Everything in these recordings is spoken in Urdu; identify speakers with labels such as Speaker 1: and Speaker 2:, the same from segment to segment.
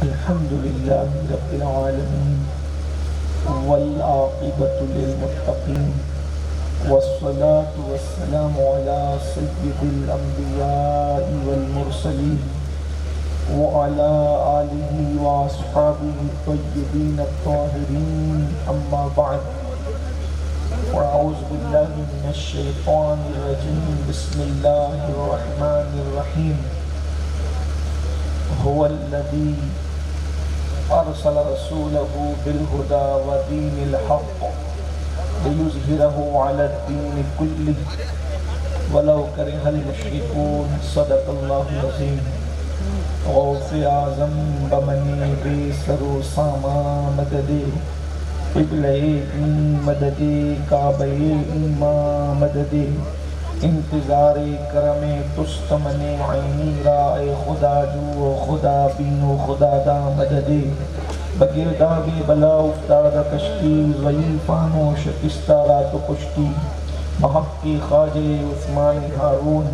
Speaker 1: الحمد لله رب العالمين والعاقبة للمتقين والصلاة والسلام على سيد الأنبياء والمرسلين وعلى آله وأصحابه الطيبين الطاهرين أما بعد وأعوذ بالله من الشيطان الرجيم بسم الله الرحمن الرحيم هو الذي أرسل رسوله بالهدى ودين الحق ليظهره على الدين كله ولو كره المشركون صدق الله العظيم غوث اعظم بمنی بے سرو ساما مددے قبلے مددے کعبہ ایمان مددے انتظار کرم تستمن عینی رائے خدا جو خدا بینو خدا دا مددے بگرداب بلا افتاد کشتی ضعیفان و شکستہ رات و کشتی محق خواجہ عثمان ہارون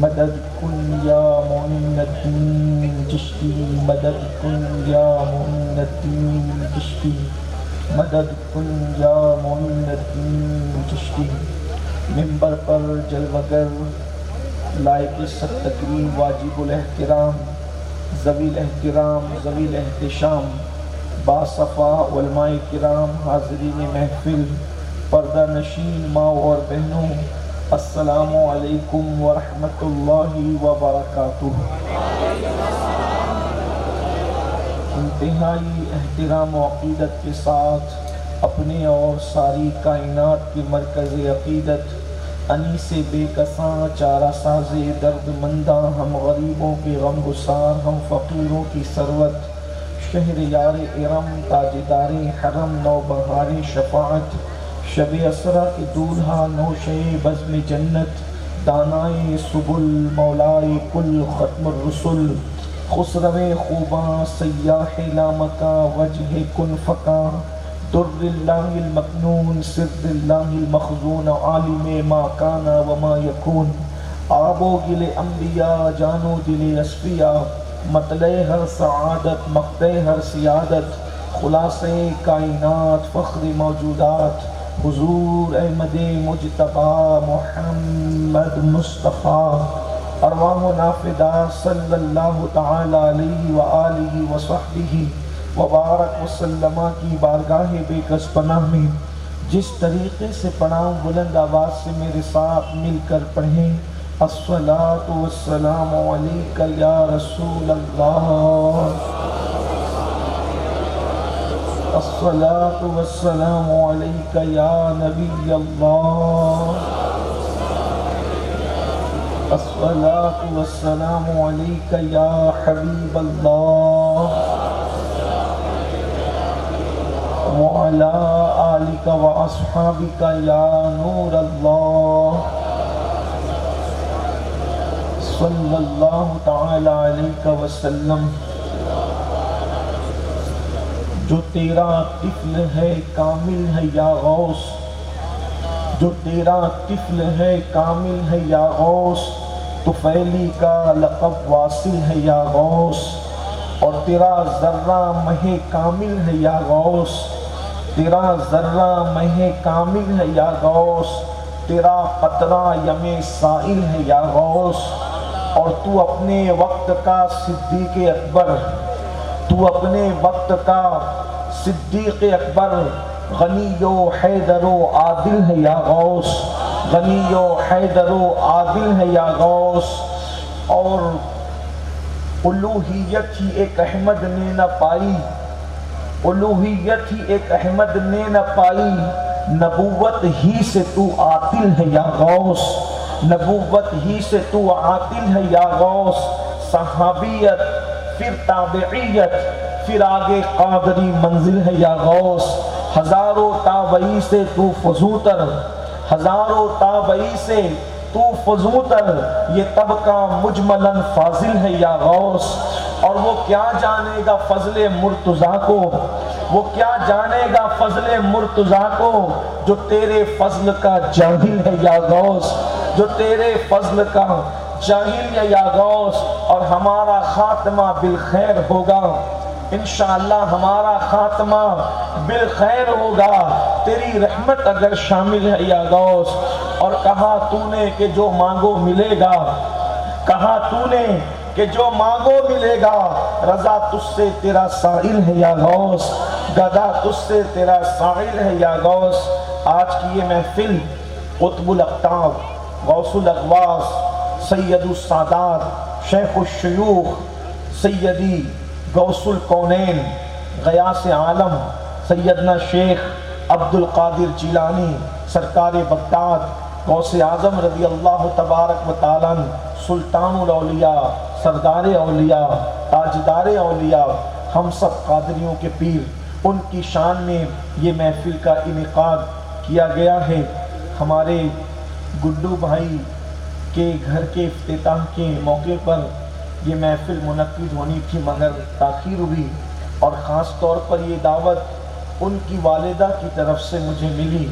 Speaker 1: مدد کن یا معین الدین چشتی مدد کن یا معین الدین چشتی مدد کن یا معین الدین چشتی ممبر پر جلوگر لائق ست تکریم واجب الاحترام ذوی الاحترام ذوی الاحتشام باصفا علماء کرام حاضرین محفل پردہ نشین ماں اور بہنوں السلام علیکم ورحمۃ اللہ وبرکاتہ۔ انتہائی احترام و عقیدت کے ساتھ اپنے اور ساری کائنات کے مرکز عقیدت انیس بے کساں چارہ ساز درد منداں ہم غریبوں کے غم گسار ہم فقیروں کی ثروت شہر یار ارم تاجدار حرم نوبہار شفاعت شب اسرا کے دولہا نوشے بزم جنت دانائے سبل مولائے کل ختم الرسل خسرو خوباں سیاح لامکا وجہ کن فکا در اللہ المکنون سر اللہ المخزون عالم ما کانا وما یکون آب و گل انبیاء جانو دل اصفیاء مطلع ہر سعادت مقطع ہر سیادت خلاصہ کائنات فخر موجودات حضور احمد مجتبی محمد مصطفیٰ ارواح نافدہ صلی اللہ تعالی علیہ وآلہ وصحبہ وبارک وسلم کی بارگاہ بے کس پناہ میں جس طریقے سے پڑھاؤں بلند آواز سے میرے ساتھ مل کر پڑھیں الصلاۃ والسلام علیک یا رسول اللہ الصلاۃ والسلام علیک یا نبی اللہ الصلاۃ والسلام علیک یا حبیب اللہ وعلی آلک واصحابک یا نور اللہ صلی اللہ تعالی علیہ وسلم۔ جو تیرا طفل ہے کامل ہے یا غوث جو تیرا طفل ہے کامل ہے یا غوث طفیلی کا لقب واصل ہے یا غوث اور تیرا ذرہ مہ کامل ہے یا غوث تیرا ذرہ مہ کامل ہے یا غوث تیرا قطرہ یم سائل ہے یا غوث اور تو اپنے وقت کا صدیق اکبر تو اپنے وقت کا صدیق اکبر غنی و حیدر و عادل ہے یا غوث غنی و حیدر و عادل ہے یا غوث اور الوہیت ہی ایک احمد نے نہ پائی الوہیت ہی ایک احمد نے نہ پائی نبوت ہی سے تو عاطل ہے یا غوث نبوت ہی سے تو عاطل ہے یا غوث صحابیت پھر تابعیت پھر آگے قادری منزل ہے یا غوث ہزاروں تابعی سے تو فزوتر ہزاروں تابعی سے تو فزوتر یہ طبقہ مجملاً فاضل ہے یا غوث اور وہ کیا جانے گا فضل مرتضیٰ کو وہ کیا جانے گا فضل مرتضیٰ کو جو تیرے فضل کا جاہل ہے یا غوث جو تیرے فضل کا جاہل یا غوث، اور ہمارا خاتمہ بالخیر ہوگا انشاءاللہ ہمارا خاتمہ بالخیر ہوگا، تیری رحمت اگر شامل ہے یا غوث۔ اور کہا تو نے کہ جو مانگو ملے گا، کہا تو نے کہ جو مانگو ملے گا، رضا تجھ سے تیرا سائل ہے یا غوث، گدا تجھ سے تیرا سائل ہے یا غوث۔ آج کی یہ محفل قطب الاقطاب، غوث الاغواث، سید السادات، شیخ الشیوخ، سیدی غوث الکونین، غیاث عالم سیدنا شیخ عبد القادر جیلانی سرکار بغداد، غوث اعظم رضی اللہ تبارک و تعالیٰ، سلطان الاولیاء، سردار اولیاء، تاجدار اولیاء، ہم سب قادریوں کے پیر، ان کی شان میں یہ محفل کا انعقاد کیا گیا ہے۔ ہمارے گڈو بھائی کے گھر کے افتتاح کے موقع پر یہ محفل منعقد ہونی تھی مگر تاخیر ہوئی، اور خاص طور پر یہ دعوت ان کی والدہ کی طرف سے مجھے ملی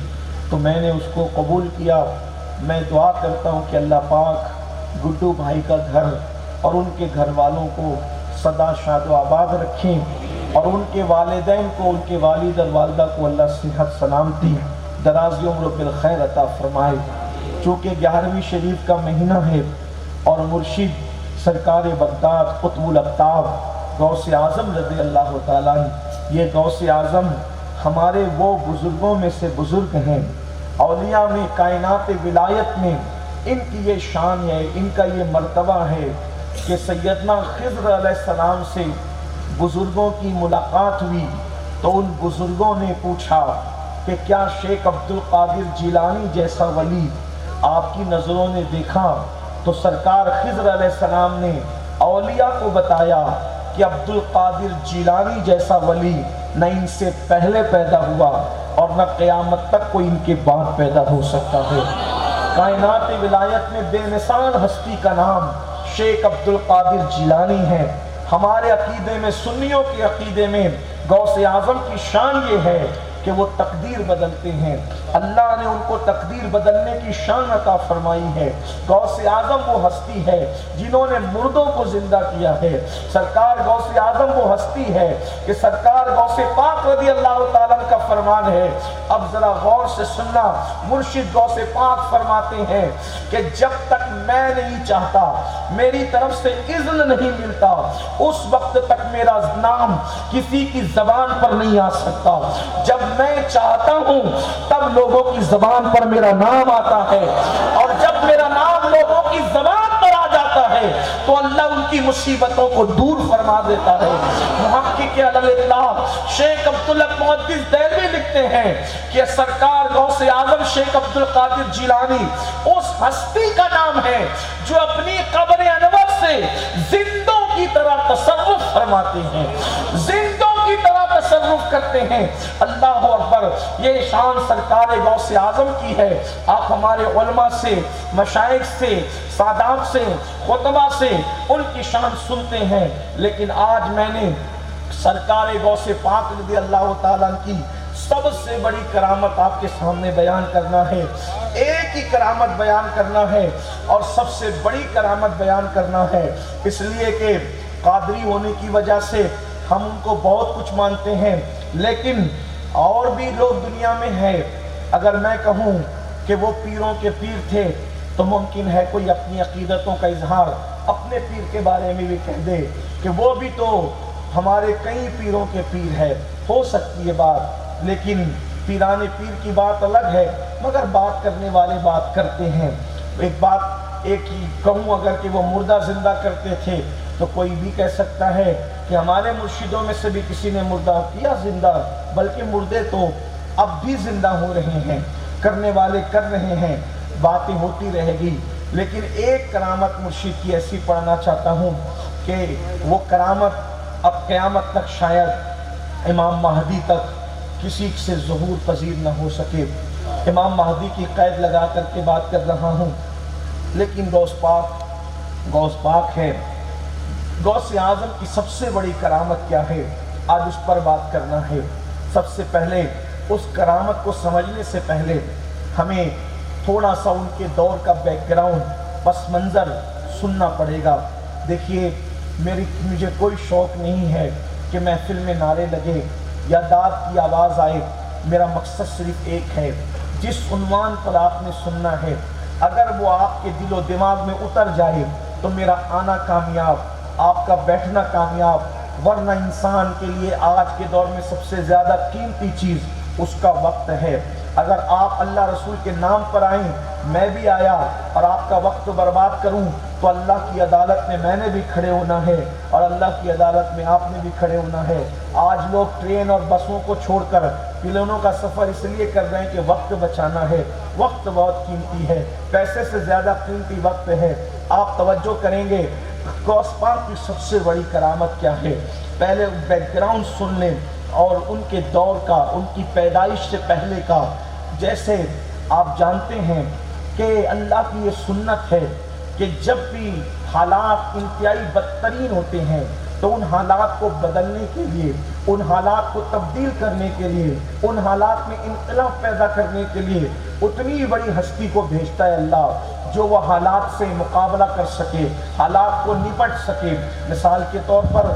Speaker 1: تو میں نے اس کو قبول کیا۔ میں دعا کرتا ہوں کہ اللہ پاک گڈو بھائی کا گھر اور ان کے گھر والوں کو سدا شاد و آباد رکھیں، اور ان کے والدین کو، ان کے والد اور والدہ کو اللہ صحت سلامتی درازی عمر بالخیر عطا فرمائے۔ چونکہ 11ویں شریف کا مہینہ ہے اور مرشد سرکار بغداد قطب الاقطاب غوث اعظم رضی اللہ تعالیٰ، یہ غوث اعظم ہمارے وہ بزرگوں میں سے بزرگ ہیں، اولیاء میں، کائنات ولایت میں ان کی یہ شان ہے، ان کا یہ مرتبہ ہے کہ سیدنا خضر علیہ السلام سے بزرگوں کی ملاقات ہوئی تو ان بزرگوں نے پوچھا کہ کیا شیخ عبد القادر جیلانی جیسا ولی آپ کی نظروں نے دیکھا؟ تو سرکار خضر علیہ السلام نے اولیاء کو بتایا کہ عبد القادر جیلانی جیسا ولی نہ ان سے پہلے پیدا ہوا اور نہ قیامت تک کوئی ان کے بعد پیدا ہو سکتا ہے۔ کائنات ولایت میں بے مثال ہستی کا نام شیخ عبد القادر جیلانی ہے۔ ہمارے عقیدے میں، سنیوں کے عقیدے میں غوث اعظم کی شان یہ ہے کہ وہ تقدیر بدلتے ہیں، اللہ نے ان کو تقدیر بدلنے کی شان عطا فرمائی ہے۔ غوث اعظم وہ ہستی ہے جنہوں نے مردوں کو زندہ کیا ہے۔ سرکار غوث اعظم وہ ہستی ہے کہ سرکار غوث پاک رضی اللہ تعالیٰ کا فرمان ہے، اب ذرا غور سے سننا، مرشد غوث پاک فرماتے ہیں کہ جب تک میں نہیں چاہتا، میری طرف سے اذن نہیں ملتا، اس وقت تک میرا نام کسی کی زبان پر نہیں آ سکتا۔ جب میں چاہتا ہوں تب لوگوں کی زبان پر میرا نام آتا ہے، اور جب میرا نام لوگوں کی زبان پر آ جاتا ہے تو اللہ ان کی مصیبتوں کو دور فرما دیتا ہے۔ محقق اللہ شیخ عبداللہ محدث دہلوی لکھتے ہیں کہ سرکار غوث اعظم شیخ عبد القادر جیلانی اس ہستی کا نام ہے جو اپنی قبر انور سے زندوں کی طرح تصرف فرماتے ہیں، زندوں کی طرح تصرف کرتے ہیں۔ اللہ اکبر، یہ شان سرکار غوث اعظم کی ہے۔ آپ ہمارے علماء سے، مشائخ سے، سادات سے، خطبہ سے ان کی شان سنتے ہیں، لیکن آج میں نے سرکار غوث پاک رضی اللہ تعالیٰ کی سب سے بڑی کرامت آپ کے سامنے بیان کرنا ہے۔ ایک ہی کرامت بیان کرنا ہے اور سب سے بڑی کرامت بیان کرنا ہے، اس لیے کہ قادری ہونے کی وجہ سے ہم ان کو بہت کچھ مانتے ہیں، لیکن اور بھی لوگ دنیا میں ہیں۔ اگر میں کہوں کہ وہ پیروں کے پیر تھے تو ممکن ہے کوئی اپنی عقیدتوں کا اظہار اپنے پیر کے بارے میں بھی کہہ دے کہ وہ بھی تو ہمارے کئی پیروں کے پیر ہے، ہو سکتی ہے بات، لیکن پیران پیر کی بات الگ ہے، مگر بات کرنے والے بات کرتے ہیں۔ ایک ہی کہوں اگر کہ وہ مردہ زندہ کرتے تھے تو کوئی بھی کہہ سکتا ہے کہ ہمارے مرشدوں میں سے بھی کسی نے مردہ کیا زندہ، بلکہ مردے تو اب بھی زندہ ہو رہے ہیں، کرنے والے کر رہے ہیں، باتیں ہوتی رہے گی۔ لیکن ایک کرامت مرشد کی ایسی پڑھنا چاہتا ہوں کہ وہ کرامت اب قیامت تک شاید امام مہدی تک کسی سے ظہور پذیر نہ ہو سکے۔ امام مہدی کی قید لگا کر کے بات کر رہا ہوں، لیکن غوث پاک ہے۔ غوث اعظم کی سب سے بڑی کرامت کیا ہے، آج اس پر بات کرنا ہے۔ سب سے پہلے اس کرامت کو سمجھنے سے پہلے ہمیں تھوڑا سا ان کے دور کا بیک گراؤنڈ، پس منظر سننا پڑے گا۔ دیکھیے، مجھے کوئی شوق نہیں ہے کہ محفل میں نعرے لگے یا داد کی آواز آئے، میرا مقصد صرف ایک ہے، جس عنوان پر آپ نے سننا ہے اگر وہ آپ کے دل و دماغ میں اتر جائے تو میرا آنا کامیاب، آپ کا بیٹھنا کامیاب، ورنہ انسان کے لیے آج کے دور میں سب سے زیادہ قیمتی چیز اس کا وقت ہے۔ اگر آپ اللہ رسول کے نام پر آئیں، میں بھی آیا اور آپ کا وقت برباد کروں تو اللہ کی عدالت میں میں نے بھی کھڑے ہونا ہے اور اللہ کی عدالت میں آپ نے بھی کھڑے ہونا ہے۔ آج لوگ ٹرین اور بسوں کو چھوڑ کر پلینوں کا سفر اس لیے کر رہے ہیں کہ وقت بچانا ہے۔ وقت بہت قیمتی ہے، پیسے سے زیادہ قیمتی وقت ہے۔ آپ توجہ کریں گے غوث پاک کی سب سے بڑی کرامت کیا ہے؟ پہلے بیک گراؤنڈ سن لیں اور ان کے دور کا، ان کی پیدائش سے پہلے کا۔ جیسے آپ جانتے ہیں کہ اللہ کی یہ سنت ہے کہ جب بھی حالات انتہائی بدترین ہوتے ہیں تو ان حالات کو بدلنے کے لیے، ان حالات کو تبدیل کرنے کے لیے، ان حالات میں انقلاب پیدا کرنے کے لیے اتنی بڑی ہستی کو بھیجتا ہے اللہ جو وہ حالات سے مقابلہ کر سکے، حالات کو نپٹ سکے۔ مثال کے طور پر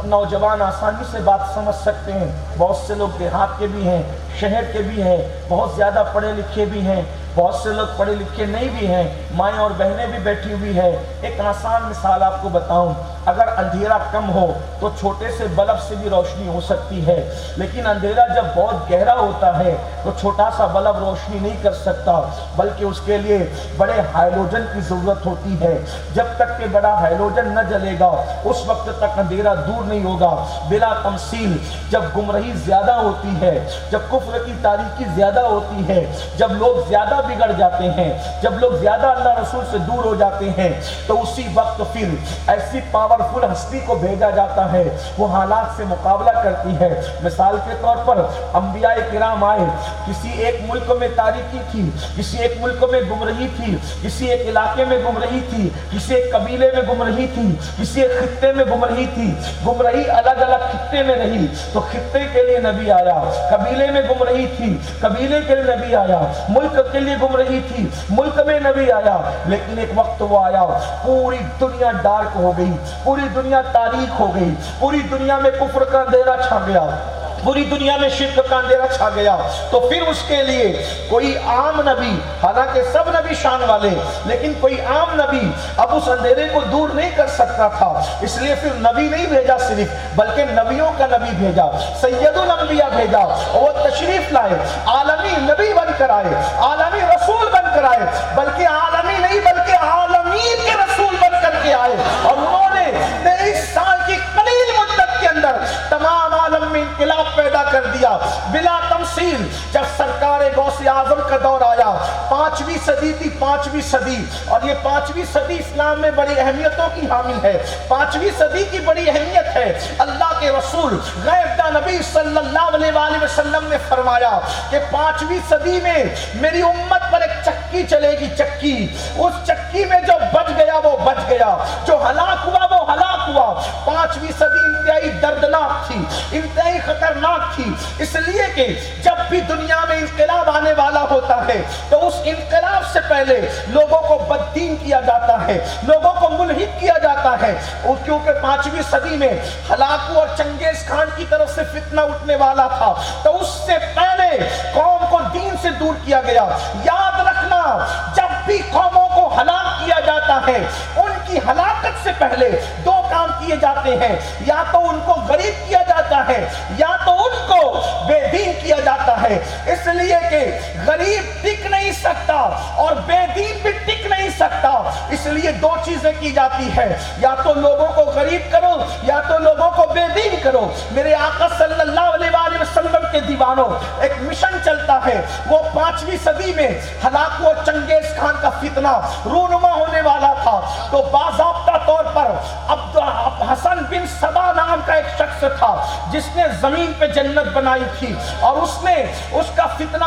Speaker 1: نوجوان آسانی سے بات سمجھ سکتے ہیں، بہت سے لوگ دیہات کے بھی ہیں، شہر کے بھی ہیں، بہت زیادہ پڑھے لکھے بھی ہیں، بہت سے لوگ پڑھے لکھے نہیں بھی ہیں، مائیں اور بہنیں بھی بیٹھی ہوئی ہیں۔ ایک آسان مثال آپ کو بتاؤں، اگر اندھیرا کم ہو تو چھوٹے سے بلب سے بھی روشنی ہو سکتی ہے، لیکن اندھیرا جب بہت گہرا ہوتا ہے تو چھوٹا سا بلب روشنی نہیں کر سکتا، بلکہ اس کے لیے بڑے ہائیلوجن کی ضرورت ہوتی ہے۔ جب تک کہ بڑا ہائیلوجن نہ جلے گا اس وقت تک اندھیرا دور نہیں ہوگا۔ بلا تمثیل جب گمراہی زیادہ ہوتی ہے، جب کفر کی تاریکی زیادہ ہوتی ہے، جب لوگ زیادہ بگڑ جاتے ہیں، جب لوگ زیادہ اللہ رسول سے دور ہو جاتے ہیں، تو اسی وقت پھر ایسی پاورفل ہستی کو بھیجا جاتا ہے، وہ حالات سے مقابلہ کرتی ہے۔ مثال کے طور پر انبیاء کرام آئے، کسی ایک ملک میں تاریکی تھی، کسی ایک ملک میں گمراہی تھی، کسی ایک علاقے میں گمراہی تھی، کسی ایک قبیلے میں گمراہی تھی، کسی ایک خطے میں گمراہی تھی، گمراہی الگ الگ خطے میں رہی تو خطے کے لیے نبی آیا، قبیلے میں گمراہی تھی، قبیلے کے لیے نبی آیا، ملک کے لیے گمراہی تھی، ملک میں نبی آیا۔ لیکن ایک وقت وہ آیا، پوری دنیا ڈارک ہو گئی، پوری دنیا تاریک ہو گئی، پوری دنیا میں کفر کا اندھیرا چھا گیا، پوری دنیا میں شرک کا اندھیرا چھا گیا۔ تو پھر اس کے لیے کوئی عام نبی، حالانکہ سب نبی شان والے، لیکن کوئی عام نبی اب اس اندھیرے کو دور نہیں کر سکتا تھا، اس لیے پھر نبی نہیں بھیجا صرف، بلکہ نبیوں کا نبی بھیجا، سید الانبیاء بھیجا، اور وہ تشریف لائے، عالمی نبی بن کر آئے، عالمی رسول بن کر آئے، بلکہ عالمی نہیں بلکہ عالمین کے رسول بن کر کے آئے، اور انہوں نے 23 سال کی قلیل مدت کے اندر تمام عالم میں انقلاب پیدا کر دیا۔ بلا تمثیل جب سرکار غوث اعظم کا دور آیا، 5ویں صدی تھی، 5ویں صدی، اور یہ 5ویں صدی اسلام میں بڑی اہمیتوں کی حامل ہے۔ 5ویں صدی کی بڑی اہمیت ہے۔ اللہ کے رسول غیب نبی صلی اللہ علیہ وآلہ وسلم نے فرمایا کہ 5ویں صدی میں میری امت پر ایک چکی چلے گی، چکی، اس چکی میں جو بچ گیا وہ بچ گیا، جو ہلاک ہوا وہ ہلاک ہوا۔ 5ویں صدی انتہائی دردناک تھی، انتہائی خطرناک تھی، اس لیے کہ جب بھی دنیا میں انقلاب آنے والا ہوتا ہے تو اس انقلاب سے پہلے لوگوں کو بددین کیا جاتا ہے، لوگوں کو ملحد کیا جاتا ہے، کیونکہ 5ویں صدی میں ہلاکو اور چنگیز خان کی طرف سے فتنہ اٹھنے والا تھا، تو اس سے پہلے قوم کو دین سے دور کیا گیا۔ یاد رکھنا، جب بھی قوموں کو ہلاک کیا جاتا ہے ان کی ہلاکت سے پہلے 2 کام کیے جاتے ہیں، یا تو ان کو غریب کیا جاتا ہے یا تو ان کو بے دین کیا جاتا ہے، اس لیے کہ غریب ٹک نہیں سکتا اور بے دین بھی ٹک نہیں سکتا، اس لیے 2 چیزیں کی جاتی ہے، یا تو لوگوں کو غریب کرو یا تو لوگوں کو بے دین کرو۔ میرے آقا صلی اللہ علیہ وآلہ وسلم کے دیوانوں، ایک مشن چلتا ہے، وہ 5ویں صدی میں ہلاکو اور چنگیز خان کا فتنہ رونما ہونے والا تھا، تو باضابطہ طور پر حسن بن سبا نام کا ایک شخص تھا جس نے زمین پہ جنت بنائی تھی، اور اس کا فتنہ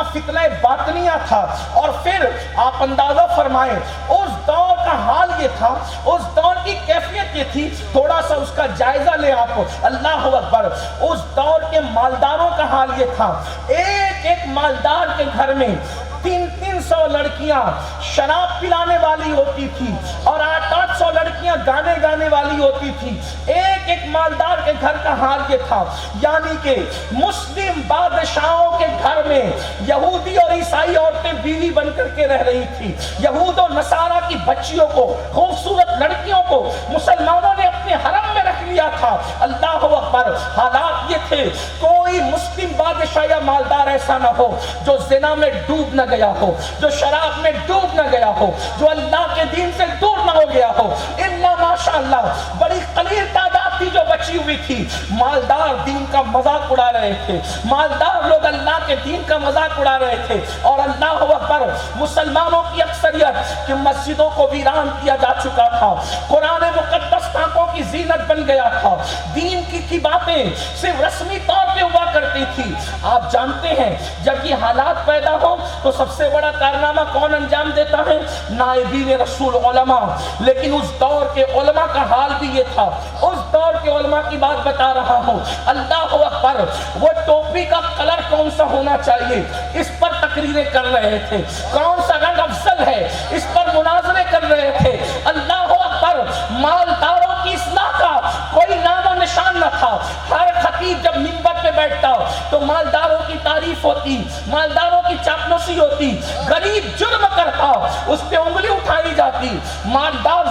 Speaker 1: باطنیہ تھا۔ اور پھر آپ اندازہ فرمائیں اس دور کا حال یہ تھا، اس دور کی کیفیت یہ تھی، تھوڑا سا اس کا جائزہ لیں آپ، اللہ اکبر۔ اس دور کے مالداروں کا حال یہ تھا، ایک ایک مالدار کے گھر میں 3-3 300 لڑکیاں شراب پلانے والی ہوتی تھی اور 800 لڑکیاں گانے گانے والی ہوتی تھی. ایک ایک مالدار کے گھر کا حال یہ تھا. یعنی کہ مسلم بادشاہوں کے گھر میں یہودی اور عیسائی عورتیں بیوی بن کر کے رہ رہی تھی. یہود و نصارہ کی بچیوں کو, خوبصورت لڑکیوں کو مسلمانوں نے اپنے حرم میں رکھ لیا تھا. اللہ اکبر. حالات یہ تھے, کوئی مسلم بادشاہ یا مالدار ایسا نہ ہو جو زنا میں ڈوب نہ گیا ہو, جو شراب میں ڈوب نہ گیا ہو, جو اللہ کے دین سے دور نہ ہو گیا ہو. الا ماشاءاللہ بڑی قلیل تعداد تھی جو بچی ہوئی تھی. مالدار دین کا مذاق اڑا رہے تھے, مالدار لوگ اللہ کے دین کا مذاق اڑا رہے تھے. اور اللہ اکبر, مسلمانوں کی اکثریت کہ مسجدوں کو ویران کیا جا چکا تھا, قرآن مقدس آنکھوں کی زینت بن گیا تھا, دین کی باتیں صرف رسمی طور پہ ہوا کرتی تھی. آپ جانتے ہیں جب یہ حالات پیدا ہو تو سب سے بڑا کارنامہ کون انجام دیتا ہے؟ نائبین رسول علماء. لیکن اس دور کے علماء کا حال بھی یہ تھا. اس دور کے علماء کی بات بتا رہا ہوں. اللہ اکبر. وہ ٹوپی کا کلر کون سا ہونا چاہیے اس پر تقریریں کر رہے تھے, کون سا رنگ افضل ہے اس پر مناظرے کر رہے تھے. اللہ اکبر. مالداروں کی اصلاح کا کوئی نام و نشان نہ تھا. ہر خطیب جب منبر پہ بیٹھتا تو مالداروں کی تعریف ہوتی, مالداروں کی چاپلوسی ہوتی. غریب جرم کرتا اس پہ انگلی اٹھائی جاتی, مالدار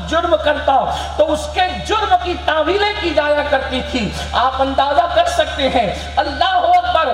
Speaker 1: جرم کرتا تو اس کے جرم کی تعویلیں کی جایا کرتی تھی. آپ اندازہ کر سکتے ہیں. اللہ اکبر.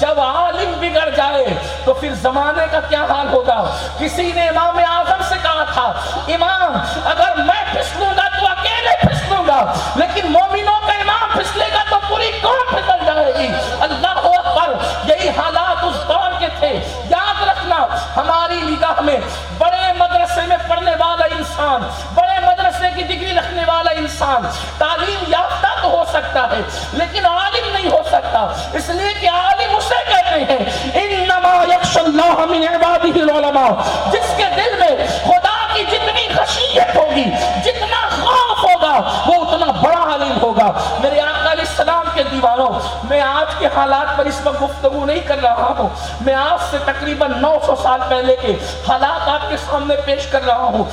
Speaker 1: جب عالم بگڑ جائے تو پھر زمانے کا کیا حال ہوگا؟ کسی نے امام اعظم سے کہا تھا, امام اگر میں پھسلوں گا تو اکیلے پھسلوں گا, لیکن مومنوں کا امام پھسلے گا تو پوری قوم پھسل جائے گی. اللہ اکبر. یہی حالات اس دور کے تھے. یاد رکھنا, ہماری نگاہ میں بڑے مدرسے میں پڑھنے والا انسان, بڑے مدرسے کی ڈگری رکھنے والا انسان تعلیم یافتہ تو ہو سکتا ہے لیکن عالم نہیں ہو سکتا. اس لیے کہ عالم اسے کہتے ہیں انما یخشی اللہ من عبادہ العلماء. جس کے دل میں خدا کی جتنی خشیت ہوگی, جتنا خوف ہوگا, وہ اتنا بڑا عالم ہوگا. میرے آقا علیہ السلام کے دیوانوں, میں آج کے حالات پر اس وقت گفتگو نہیں کر رہا ہوں. میں آج سے تقریباً 900 سال پہلے کے حالات آپ کے سامنے پیش کر رہا ہوں.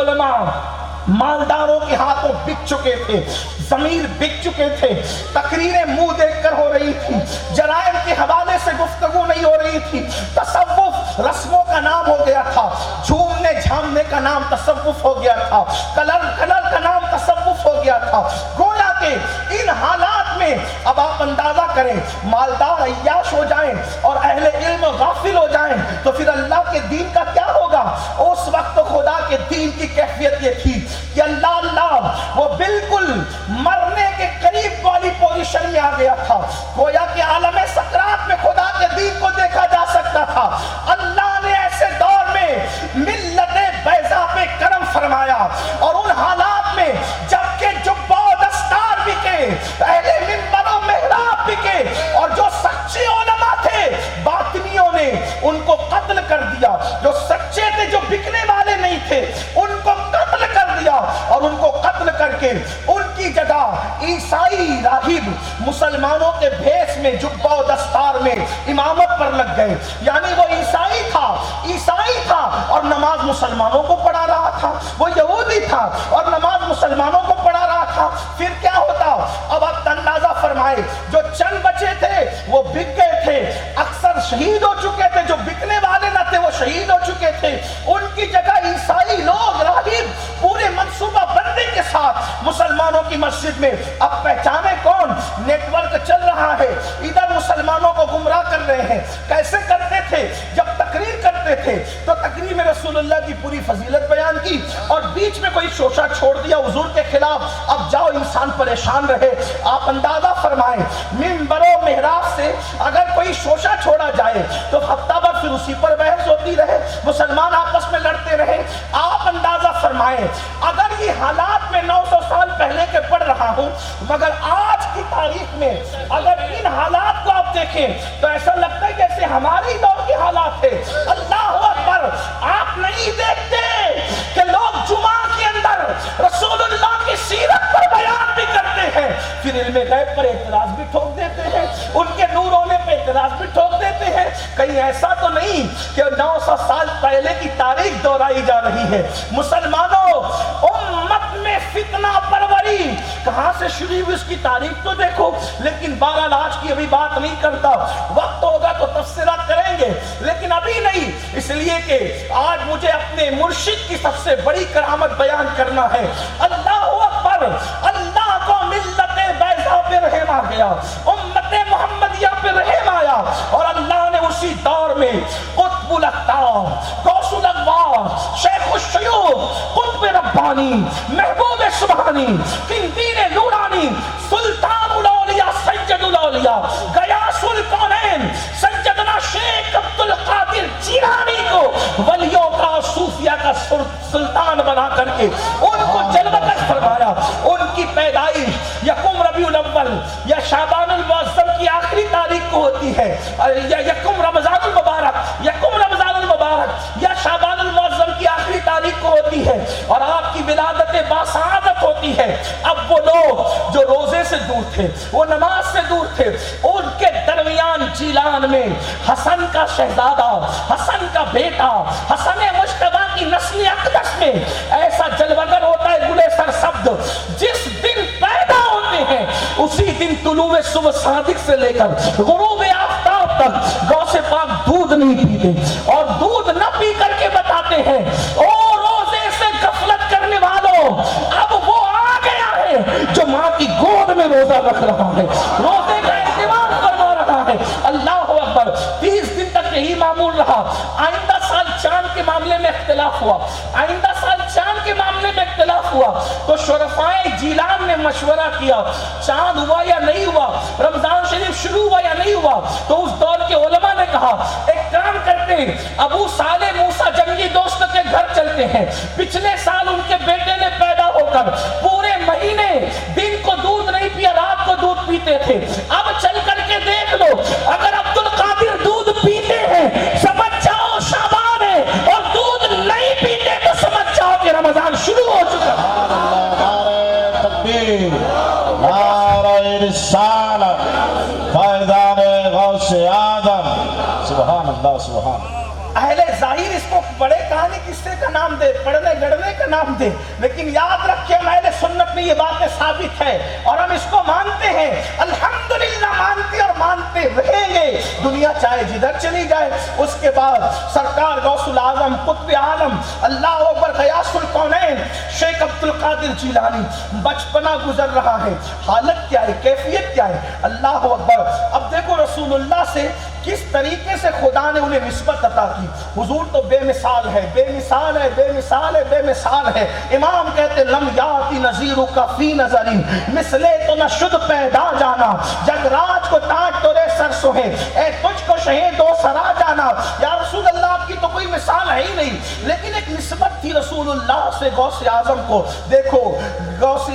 Speaker 1: علماء مالداروں کے ہاتھوں بک چکے تھے, ضمیر بک چکے تھے, تقریریں منہ دیکھ کر ہو رہی تھی, جرائم کے حوالے سے گفتگو نہیں ہو رہی تھی. تصوف رسموں کا نام ہو گیا تھا, جھومنے جھامنے کا نام تصوف ہو گیا تھا, کلر کا نام تصوف ہو گیا تھا. گویا کہ ان حالات میں اب آپ اندازہ کریں, مالدار عیاش ہو جائیں اور اہل علم غافل ہو جائیں تو پھر اللہ کے دین کا کیا ہوگا؟ اس وقت خدا کے دین کی کیفیت یہ تھی کہ اللہ وہ بالکل مرنے کے قریب والی پوزیشن میں آ گیا تھا. گویا کہ عالم سکرات میں خدا کے دین کو دیکھا جا سکتا تھا. اللہ نے ایسے دور میں ملت بیضا پہ کرم فرمایا اور ان حالات میں جبکہ جبہ و دستار بکے, اہل منبر و محراب بکے, اور جو سچے علماء تھے باطنیوں نے ان کو قتل کر دیا. جو سچے تھے, جو بکنے والے نہیں تھے, ان کو قتل کر دیا اور ان کو قتل کر کے ان کی جگہ عیسائی راہب مسلمانوں کے بھیس میں جبہ و دستار میں امامت پر لگ گئے. یعنی وہ عیسائی تھا اور نماز مسلمانوں کو پڑھا رہا تھا, وہ یہودی تھا اور نماز مسلمانوں کو پڑھا رہا تھا. پھر کیا ہوتا؟ اب آپ اندازہ فرمائے, جو چند بچے تھے وہ بک گئے تھے, اکثر شہید ہو چکے تھے, جو بکنے والے نہ تھے وہ شہید ہو چکے تھے. ان کی جگہ عیسائی لوگ راہب پورے منصوبہ بندی کے ساتھ مسلمانوں کی مسجد میں. اب پہچانے کون؟ نیٹ ورک چل رہا ہے, ادھر مسلمانوں کو گمراہ کر رہے ہیں. کیسے کرتے تھے؟ جب تقریر کرتے تھے تو تقریر میں رسول اللہ کی پوری فضیلت بیان کی اور بیچ میں کوئی شوشہ چھوڑ دیا حضور کے خلاف. اب جاؤ انسان پریشان رہے. آپ اندازہ فرمائیں, منبر و محراب سے اگر کوئی شوشہ چھوڑا جائے تو ہفتہ بھر پھر اسی پر بحث ہوتی رہے, مسلمان آپس میں لڑتے رہے. آپ اندازہ فرمائیں, اگر یہ حالات میں 900 سال پہلے کے پڑھ رہا ہوں, مگر آج کی تاریخ میں اگر ان حالات کو آپ دیکھیں تو ایسا لگتا ہے جیسے ہماری دور کے حالات تھے. اللہ اکبر. آپ نہیں دیکھتے کہ لوگ جمعہ کے اندر رسول اللہ کی سیرت پر بیان بھی کرتے ہیں, پھر علم غیب پر اعتراض بھی ٹھوک دیتے ہیں، ان کے نور ہونے پہ اعتراض بھی ٹھوک دیتے ہیں۔ کہیں ایسا تو نہیں کہ 900 سال پہلے کی تاریخ دہرائی جا رہی ہے؟ مسلمانوں، امت میں فتنہ پروری کہاں سے شروع ہوئی اس کی تاریخ تو دیکھو۔ لیکن بہرحال آج کی ابھی بات نہیں کرتا، وقت ہوگا تو تفسیرات کریں گے، لیکن ابھی نہیں، اس لیے کہ آج مجھے اپنے مرشد کی سب سے بڑی کرامت بیان کرنا ہے۔ اللہ اکبر، اللہ کو ملت بیضا پہ رحم آ گیا، امت محمدیہ پہ رحم آیا، اور اللہ نے اسی دور میں قطب الاقطاب، غوث الاغوار، شیخ الشیوخ، قطب ربانی، محبوب سبحانی، قندیل نورانی، سلطان الاولیاء، سید الاولیاء، غیاث الکونین، سیدنا شیخ عبد القادر جیلانی کو ولیوں کا، صوفیہ کا سلطان بنا کر کے ان کو جلوگر فرمایا۔ ان کی پیدائش یکم ربیع الاول یا شعبان المعظم کی آخری تاریخ کو ہوتی ہے، یا یکم رمضان المبارک، یکم رمضان المبارک یا شعبان المعظم کی آخری تاریخ کو ہوتی ہے، اور آپ کی ولادت باسعادت ہوتی ہے۔ اب وہ لوگ جو روزے سے دور تھے، وہ نماز سے دور تھے، ان کے درمیان جیلان میں حسن کا شہزادہ، حسن کا بیٹا، حسن مجتبیٰ کی نسل اقدس میں ایسا جلوگر ہوتا ہے گلے سرسبز، جس دن پیدا ہوتے ہیں اسی دن طلوع صبح صادق سے لے کر غروب آفتاب تک غوث پاک دودھ نہیں پیتے، اور دودھ نہ پی کر کے بتاتے ہیں، او روزے سے غفلت کرنے والوں، اب وہ آ گیا ہے جو ماں کی گود میں روزہ رکھ رہا ہے، روزے کا اہتمام کروا رہا ہے۔ اللہ اکبر، 30 دن تک یہی معمول رہا۔ آئندہ سال چاند کے معاملے میں اختلاف ہوا، آئندہ سال چاند کے معاملے میں اختلاف ہوا، تو شرفائے جیلان نے مشورہ کیا، چاند ہوا یا نہیں ہوا، رمضان شریف شروع ہوا یا نہیں ہوا؟ تو اس دور کے علماء نے کہا ایک کام کرتے ہیں، ابو صالح موسیٰ جنگی دوست کے گھر چلتے ہیں، پچھلے سال ان کے بیٹے نے پیدا ہو کر پورے مہینے دن کو دودھ نہیں پیا، رات کو دودھ پیتے تھے، اب چل کر کے دیکھ لو، اگر عبد القادر دودھ پیتے ہیں سمجھ جاؤ شعبان ہے، اور دودھ نہیں پیتے تو سمجھ جاؤ کہ رمضان شروع ہو چکا۔
Speaker 2: نعرہ تکبیر، نعرہ رسالت، فیضان غوث اعظم، سبحان اللہ سبحان اللہ۔
Speaker 1: اہل ظاہر اس کو بڑے کہانی قصے کا نام دے، پڑھنے گڑنے کا نام دے، لیکن یاد رکھیں ہم اہل سنت میں یہ باتیں ثابت ہے اور ہم اس کو مانتے ہیں، الحمدللہ مانتے اور مانتے رہیں گے، دنیا چاہے جدھر چلی جائے۔ اس کے بعد سرکار غوث الاعظم قطب عالم اللہ اکبر غیاث الکونین شیخ عبد القادر جیلانی بچپنا گزر رہا ہے، حالت کیا ہے، کیفیت کیا ہے، اللہ اکبر۔ اب دیکھو رسول اللہ سے کس طریقے سے خدا نے انہیں نسبت عطا کی۔ حضور تو بے مثال ہے، بے مثال ہے، بے مثال ہے، بے مثال ہے۔ امام کہتے لم یاتی نظیر کا فی نظری، مثلے تو نہ شد پیدا جانا، جگ راج کو تاج تورے سر سوہے، اے تجھ کو شہیں دو سرا جانا۔ یا رسول اللہ آپ کی تو کوئی مثال ہے ہی نہیں، لیکن ایک نسبت تھی رسول اللہ سے غوث اعظم کو۔ دیکھو غوث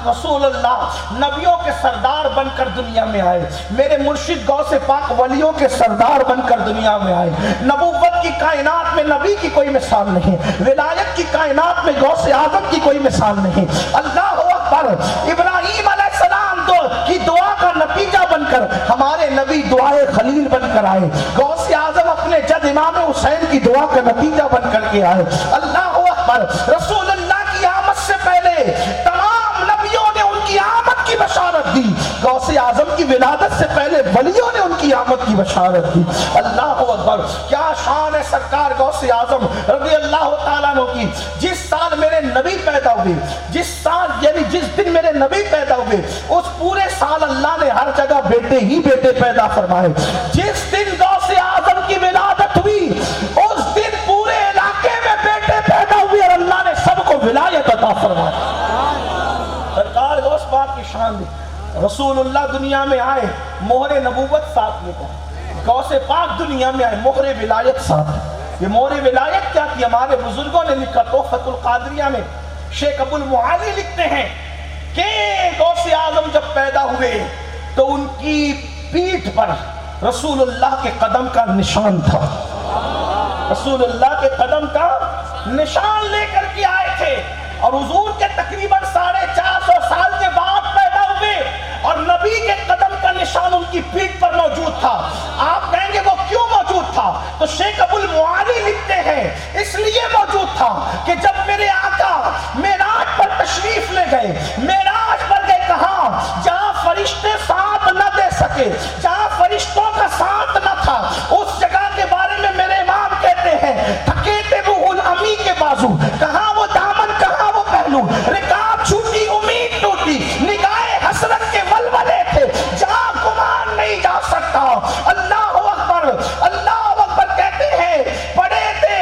Speaker 1: رسول اللہ نبیوں کے سردار بن کر دنیا میں آئے، میرے مرشد غوث پاک ولیوں کے سردار بن کر دنیا میں آئے۔ نبوت کی کائنات میں نبی کی کوئی مثال نہیں، ولایت کی کائنات میں غوث اعظم کی کوئی مثال نہیں۔ اللہ اکبر، ابراہیم علیہ السلام کی دعا کا نتیجہ بن کر ہمارے نبی دعائے خلیل بن کر آئے، غوث اعظم اپنے جد امام حسین کی دعا کا نتیجہ بن کر کے آئے۔ اللہ اکبر، رسول اللہ کی آمد سے پہلے تمام نبیوں نے ان کی آمد کی بشارت دی، غوث اعظم کی ولادت سے پہلے ولیوں نے ان کی آمد کی بشارت دی۔ اللہ اکبر، کیا شان ہے سرکار غوث اعظم رضی اللہ تعالیٰ عنہ کی۔ جس سال میرے نبی پیدا ہوئے، جس سال یعنی جس دن میرے نبی پیدا ہوئے، اس پورے سال اللہ نے ہر جگہ بیٹے ہی بیٹے پیدا فرمائے۔ جس دن غوث اعظم کی ولادت ہوئی اس دن پورے علاقے میں بیٹے پیدا ہوئے اور اللہ نے سب کو ولایت عطا فرمائی۔ سرکار غوث پاک کی شان دی، رسول اللہ دنیا میں آئے، مہر نبوت ساتھ لے کر، غوث پاک دنیا میں آئے، مہر ولایت ساتھ۔ یہ مہر ولایت کیا تھی؟ ہمارے بزرگوں نے لکھا، تحفۃ القادریہ میں شیخ ابو المعالی لکھتے ہیں کہ غوث اعظم جب پیدا ہوئے تو ان کی پیٹھ پر رسول اللہ کے قدم کا نشان تھا، رسول اللہ کے قدم کا نشان لے کر کے آئے تھے، اور حضور کے تقریباً 450 سال کے بعد پیدا ہوئے، نبی کے قدم کا نشان ان کی پیٹھ پر موجود تھا. آپ کہیں گے وہ کیوں موجود تھا؟ تو شیخ ابو المعالی لکھتے ہیں اس لیے موجود تھا کہ جب میرے آقا معراج پر تشریف لے گئے، معراج پر گئے کہاں؟ جہاں فرشتے ساتھ نہ دے سکے، جہاں فرشتوں کا ساتھ نہ تھا، اس جگہ کے بارے میں میرے امام کہتے ہیں تھکے تھے روح الامی کے بازو، کہاں وہ دامن کہاں وہ پہلو، رکاب چھوٹی امید ٹوٹی، نگاہ حسرت کے ولولے تھے جہاں گمان نہیں جا سکتا. اللہ اکبر، اللہ اکبر کہتے ہیں پڑے تھے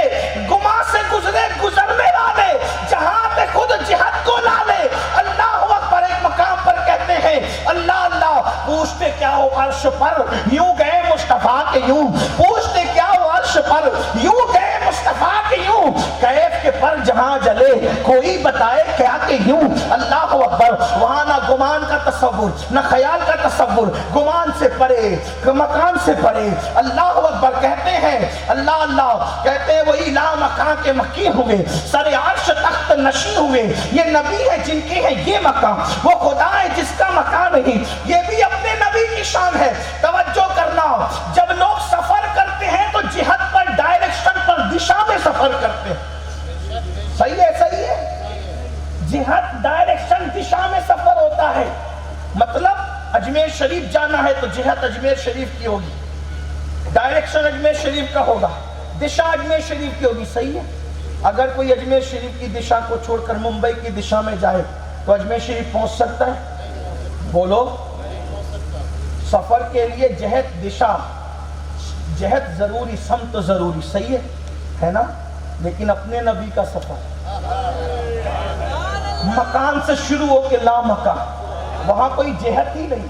Speaker 1: گما سے گزرے گزرنے والے جہاں پہ خود جہاد کو لا لے. اللہ اکبر. ایک مقام پر کہتے ہیں اللہ اللہ پوچھتے کیا ہو عرش پر یوں گئے مصطفیٰ کے یوں، پوچھتے کیا ہو عرش پر یوں گئے مصطفیٰ کے یوں، کیف کے پر جہاں جلے کوئی بتائے کیا کہ یوں. اللہ اکبر. وہاں نہ گمان کا تصور نہ خیال کا تصور، گمان سے پرے، مکان سے پرے. اللہ اکبر. کہتے ہیں اللہ اللہ کہتے ہیں وہی لا مکان کے مکی ہوئے، سر عرش تخت نشین ہوئے. یہ نبی ہے جن کے ہے یہ مکان، وہ خدا ہے جس کا مکان نہیں. یہ بھی اپنے نبی کی شان ہے. توجہ کرنا، جب لوگ سفر کرتے ہیں تو جہت پر، ڈائریکشن پر، دشا میں سفر کرتے ہیں. صحیح ہے صحیح ہے. جہت ڈائریکشن دشا میں سفر ہوتا ہے. مطلب اجمیر شریف جانا ہے تو جہت اجمیر شریف کی ہوگی، ڈائریکشن اجمیر شریف کا ہوگا، دشا اجمیر شریف کی ہوگی. صحیح ہے. اگر کوئی اجمیر شریف کی دشا کو چھوڑ کر ممبئی کی دشا میں جائے تو اجمیر شریف پہنچ سکتا ہے؟ بولو. سفر کے لیے جہت دشا، جہت ضروری، سمت ضروری. صحیح ہے نا. لیکن اپنے نبی کا سفر مکان سے شروع ہو کے لا مکان، وہاں کوئی جہت ہی نہیں،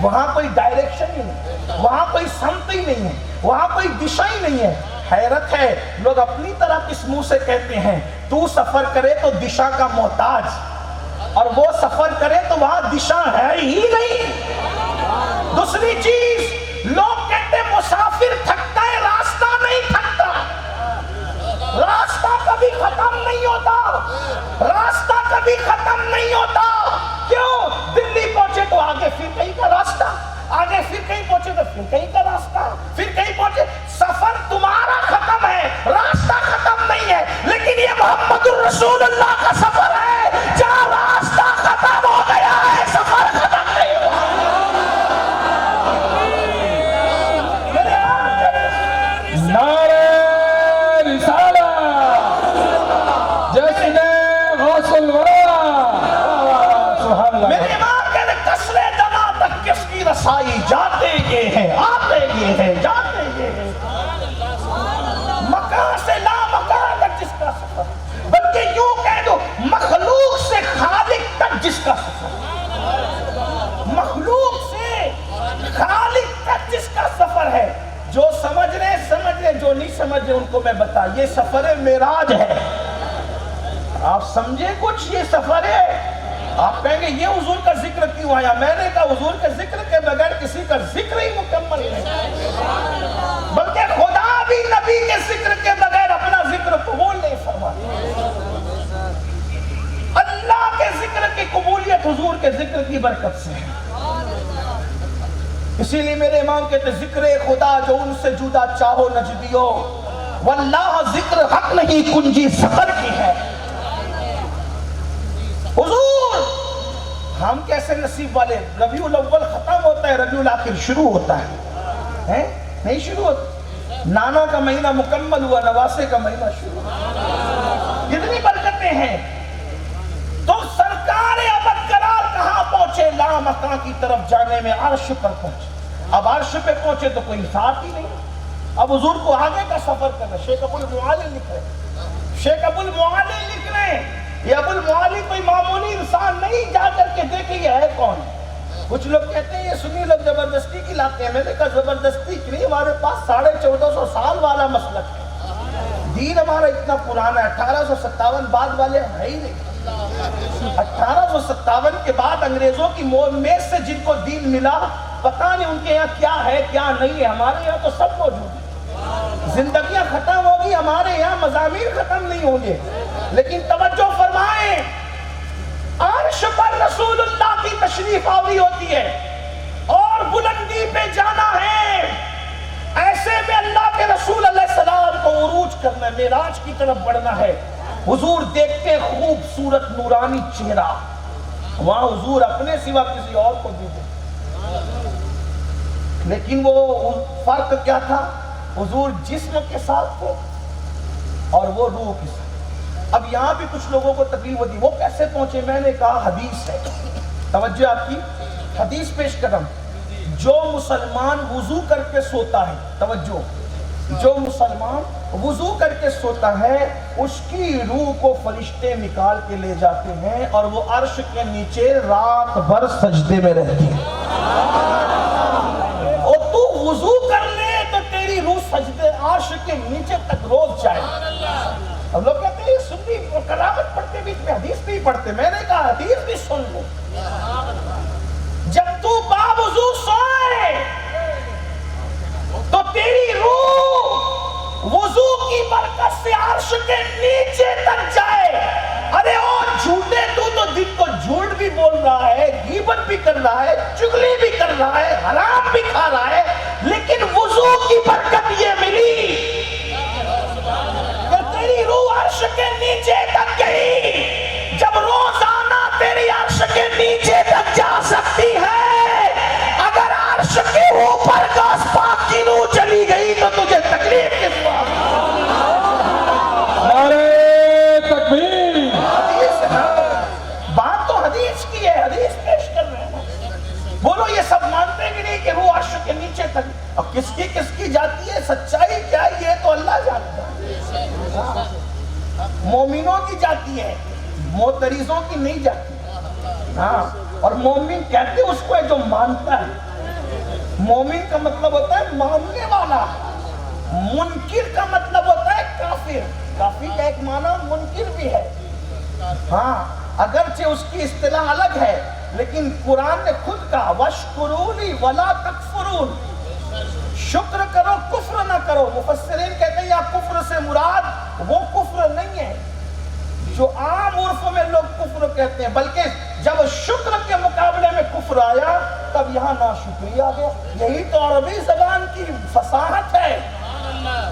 Speaker 1: وہاں کوئی ڈائریکشن ہی نہیں، وہاں کوئی سمت ہی نہیں ہے، وہاں کوئی دشا ہی نہیں ہے. حیرت ہے لوگ اپنی طرح کس منہ سے کہتے ہیں تو سفر کرے تو دشا کا محتاج، اور وہ سفر کرے تو وہاں دشا ہے ہی نہیں. دوسری چیز، لوگ کہتے ہیں مسافر تھکتا ہے، راستہ نہیں تھکتا. راستہ کبھی ختم نہیں ہوتا، راستہ کبھی ختم نہیں ہوتا. کیوں؟ دلی پہنچے تو آگے پھر کہیں کا راستہ، آگے پھر کہیں پہنچے تو پھر کہیں کا راستہ، پھر کہیں پہنچے. سفر تمہارا ختم ہے، راستہ ختم نہیں ہے. لیکن یہ محمد الرسول اللہ کا سفر ہے جہاں راستہ ختم ہو گیا ہے، سفر ختم نہیں ہوا.
Speaker 3: نعرہ رسالت جشن غوث الورا.
Speaker 1: میرے امام کہتے کسرے دما تک کس کی رسائی، جاتے یہ ہیں آتے یہ ہیں جاتے یہ ہیں. مکان سے لا مکان تک جس کا سفر، بلکہ یوں کہہ دو مخلوق سے خالق تک جس کا سفر، مخلوق سے خالق تک جس کا سفر ہے. جو سمجھ رہے سمجھ رہے، جو نہیں سمجھ رہے ان کو میں بتا، یہ سفر معراج ہے. آپ سمجھے کچھ؟ یہ سفر ہے. آپ کہیں گے یہ حضور کا ذکر کیوں آیا؟ میں نے کہا حضور کے ذکر کے بغیر کسی کا ذکر ہی مکمل نہیں، بلکہ خدا بھی نبی کے ذکر کے بغیر اپنا ذکر قبول نہیں فرماتا. اللہ کے ذکر کی قبولیت حضور کے ذکر کی برکت سے ہے. اسی لیے میرے امام کہتے ذکر خدا جو ان سے جدا چاہو نجدیو، واللہ ذکر حق نہیں کنجی سفر کی ہے. حضور ہم کیسے نصیب والے، ربیع الاول ختم ہوتا ہے، ربیع الاخر شروع ہوتا ہے، نہیں شروع ہوتا. نانا کا مہینہ مکمل ہوا، نواسے کا مہینہ شروع ہوا. کتنی برکتیں ہیں. تو سرکار ابد قرار کہاں پہنچے؟ لا مکان کی طرف جانے میں عرش پر پہنچے. اب عرش پہ پہنچے تو کوئی ساتھ ہی نہیں. اب حضور کو آگے کا سفر کرنا. شیخ ابو المعالی لکھ رہے، شیخ ابو المعالی لکھ رہے ہیں. یہ ابو المعالی کوئی معمولی انسان نہیں، جا کر کے دیکھیں یہ ہے کون. کچھ لوگ کہتے ہیں یہ سنی لوگ زبردستی کی لاتے ہیں. میں نے کہا زبردستی کی نہیں، ہمارے پاس 1450 سال والا مسلک ہے. دین ہمارا اتنا پرانا ہے. 1857 بعد والے ہے ہی نہیں. 1857 کے بعد انگریزوں کی میز سے جن کو دین ملا، پتہ نہیں ان کے یہاں کیا ہے کیا نہیں ہے. ہمارے یہاں تو سب موجود ہے. زندگیاں ختم ہوگی، ہمارے یہاں مضامین ختم نہیں ہوں گے. لیکن توجہ فرمائیں، عرش پر رسول اللہ کی تشریف آوری ہوتی ہے اور بلندی پہ جانا ہے. ایسے میں اللہ کے رسول علیہ السلام کو عروج کرنا ہے, معراج کی طرف بڑھنا ہے. حضور دیکھتے خوبصورت نورانی چہرہ, وہاں حضور اپنے سوا کسی اور کو بھی دیکھتے, لیکن وہ فرق کیا تھا, حضور جسم کے ساتھ تھے اور وہ روح کے ساتھ. اب یہاں بھی کچھ لوگوں کو تکلیف ہوتی, وہ کیسے پہنچے؟ میں نے کہا حدیث ہے, توجہ آپ کی, حدیث پیش کرم. جو مسلمان وضو کر کے سوتا ہے, توجہ, جو مسلمان وضو کر کے سوتا ہے اس کی روح کو فرشتے نکال کے لے جاتے ہیں اور وہ عرش کے نیچے رات بھر سجدے میں رہتی ہے. اور تو وضو کر لے تو تیری روح سجدے عرش کے نیچے تک روز جائے. اب لوگ کہتے ہیں سنی کرامت پڑھتے بیچ میں حدیث نہیں پڑھتے. میں نے کہا حدیث بھی سن لو. جب تو باوضو سوئے تو تیری روح وضو کی برکت سے عرش کے نیچے تک جائے. ارے اور جھوٹے تو دن کو جھوٹ بھی بول رہا ہے, غیبت بھی کر رہا ہے, چغلی بھی کر رہا ہے, حرام بھی کھا رہا ہے, لیکن وضو کی برکت یہ ملی کہ تیری روح عرش کے نیچے تک گئی. جب روزانہ تیری عرش کے نیچے تک جا سکتی ہے, اگر عرش کے اوپر غوث پاک کی روح چلی گئی تو تجھے تکلیف کس بات؟
Speaker 3: نعرہ تکبیر.
Speaker 1: حدیث ہے, بات تو حدیث کی ہے, حدیث پیش کر رہے ہیں. بولو یہ سب مانتے کہ نہیں کہ روح عرش کے نیچے تک؟ اب کس کی جاتی ہے, سچائی کیا ہے یہ تو اللہ جانتا ہے. مومنوں کی جاتی ہے, معترضوں کی نہیں جاتی. ہاں, اور مومن کہتے اس کو ہے جو مانتا ہے. مومن کا مطلب ہوتا ہے ماننے والا, منکر کا مطلب ہوتا ہے کافر. کافر کا ایک معنی منکر بھی ہے. ہاں, اگرچہ اس کی اصطلاح الگ ہے, لیکن قرآن نے خود کہا وَاشْكُرُونِي وَلَا تَكْفُرُونَ, شکر کرو کفر نہ کرو. مفسرین کہتے ہیں یا کفر سے مراد وہ کفر نہیں ہے جو عام عرف میں لوگ کفر کہتے ہیں, بلکہ جب شکر کے مقابلے میں کفر آیا تب یہاں ناشکری آ گیا. یہی تو عربی زبان کی فصاحت ہے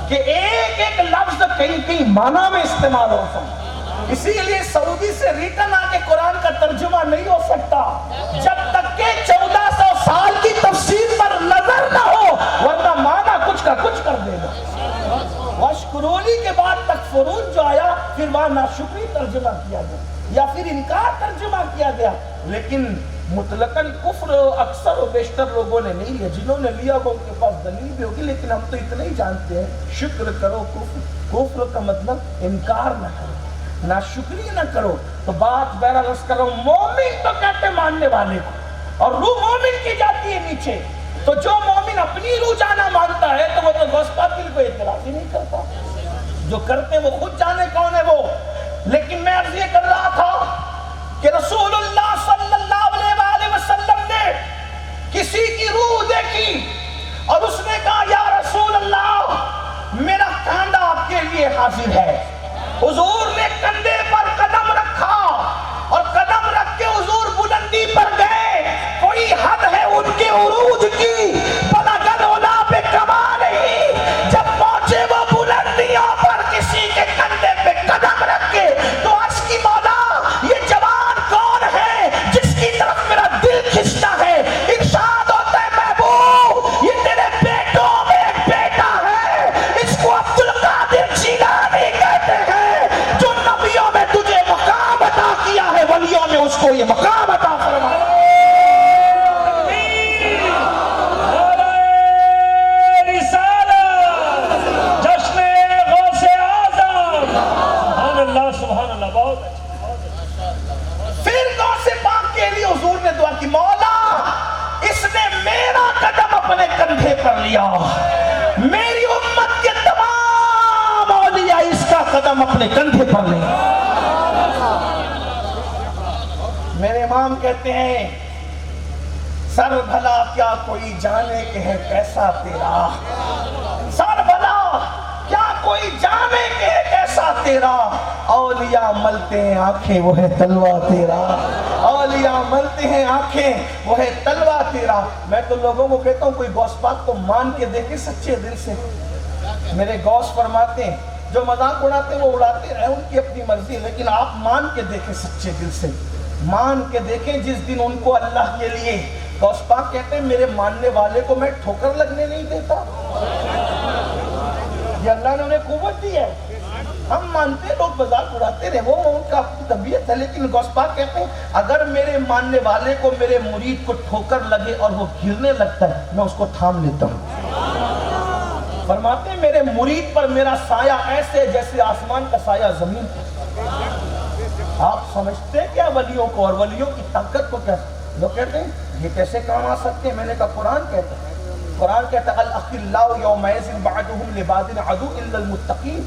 Speaker 1: کہ ایک ایک لفظ کہیں کہیں معنی میں استعمال ہو سکتا. اسی لیے سعودی سے ریٹن آ کے قرآن کا ترجمہ نہیں ہو سکتا جب تک کہ 1400 سال کی تفسیر پر نظر نہ ہو, ورنہ معنی کچھ کا کچھ کر دے گا. وَاشْكُرُونِي کے بعد تکفرون جو آیا, پھر وہاں ناشکری ترجمہ کیا گیا یا پھر انکار ترجمہ کیا گیا. لیکن مطلقاً کفر اکثر و بیشتر لوگوں نے نہیں لیا. جنہوں نے لیا وہ ان کے پاس دلیل بھی ہوگی, لیکن ہم تو اتنا ہی جانتے ہیں شکر کرو کفر. کفر کا مطلب انکار نہ کرو, ناشکری نہ کرو. تو بات بہرحال عرض کر رہا ہوں, مومن تو کہتے ماننے والے کو, اور روح مومن کی جاتی ہے نیچے. تو جو مومن اپنی روح جانا مانتا ہے تو وہ تو غوث پاک کو اعتراض ہی نہیں کرتا. جو کرتے وہ خود جانے کون ہے وہ. لیکن میں عرض یہ کر رہا تھا کہ رسول اللہ صلی اللہ علیہ وآلہ وسلم نے کسی کی روح دیکھی اور اس نے کہا یا رسول اللہ میرا کانڈا آپ کے لیے حاضر ہے. حضور نے کندھے پر قدم رکھا اور قدم رکھ کے حضور بلندی پر گئے. کوئی حد ہے ان کے عروج کی, بلغ العلا پہ کما نہیں. جب پہنچے وہ بلندیوں پر کسی کے کندھے پہ قدم رکھ کے, تو عرش کی مولا یہ جوان کون ہے جس کی طرف میرا دل کھنچتا ہے. ارشاد ہوتا ہے محبوب یہ تیرے بیٹوں میں ایک بیٹا ہے, اس کو عبدالقادر جیلانی کہتے ہیں, جو نبیوں میں تجھے مقام عطا کیا ہے, ولیوں میں اس کو یہ مقام عطا فرمایا. اپنے کندھے پر لیا, میری امت کے تمام اولیاء اس کا قدم اپنے کندھے پر لیا. میرے امام کہتے ہیں سر بھلا کیا کوئی جانے کہ ہے کیسا تیرا, سر بھلا کیا کوئی جانے کہ ہے کیسا کیسا تیرا، اولیاء ملتے ہیں آنکھیں وہ ہے تلوا تیرا، اولیاء ملتے ہیں آنکھیں وہ ہے تلوا تیرا۔ میں تو لوگوں کو کہتا ہوں کوئی غوث پاک کو مان کے دیکھے سچے دل سے۔ میرے غوث فرماتے ہیں جو مذاق اڑاتے ہیں وہ اڑاتے رہے، ان کی اپنی مرضی، لیکن آپ مان کے دیکھیں سچے دل سے، مان کے دیکھیں جس دن ان کو اللہ کے لیے۔ غوث پاک کہتے ہیں میرے ماننے والے کو میں ٹھوکر لگنے نہیں دیتا، یہ اللہ نے انہیں قوت دی ہے۔ ہم مانتے ہیں لوگ مذاق اڑاتے رہے، وہ ان کا اپنی طبیعت ہے، لیکن غوث پاک کہتے ہیں اگر میرے ماننے والے کو، میرے مرید کو ٹھوکر لگے اور وہ گرنے لگتا ہے میں اس کو تھام لیتا ہوں۔ فرماتے ہیں میرے مرید پر میرا سایہ ایسے جیسے آسمان کا سایہ زمین پر۔ آپ سمجھتے ہیں کیا ولیوں کو اور ولیوں کی طاقت کو؟ کیا لوگ کہتے ہیں یہ کیسے کام آ سکتے ہیں؟ میں نے کہا قرآن کہتا ہے، قرآن کہتا ہے الاخلاء یومئذ بعضهم لبعض عدو الا المتقین۔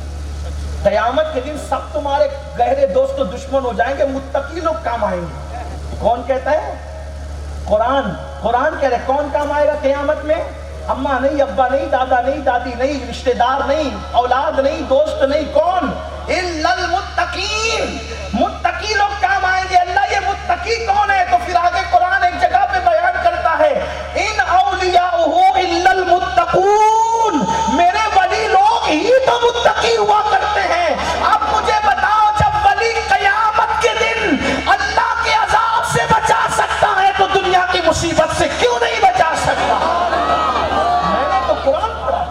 Speaker 1: قیامت کے دن سب تمہارے گہرے دوست و دشمن ہو جائیں گے، متقی لوگ کام آئیں گے۔ کون کہتا ہے؟ قرآن۔ قرآن کہہ رہے کون کام آئے گا قیامت میں؟ اماں نہیں، ابا نہیں، دادا نہیں، دادی نہیں، رشتہ دار نہیں، اولاد نہیں، دوست نہیں، کون؟ الا المتقین، متقی لوگ کام آئیں گے۔ اللہ یہ متقی کون ہے؟ تو پھر آگے قرآن ایک جگہ پہ بیان کرتا ہے ان اولیاءہ الا المتقون، میرے ولی لوگ ہی تو متقی ہوا کرتے ہیں۔ اب مجھے بتاؤ جب ولی قیامت کے دن اللہ کے عذاب سے بچا سکتا ہے تو دنیا کی مصیبت سے کیوں نہیں بچا سکتا؟ میں نے تو قرآن پڑھا،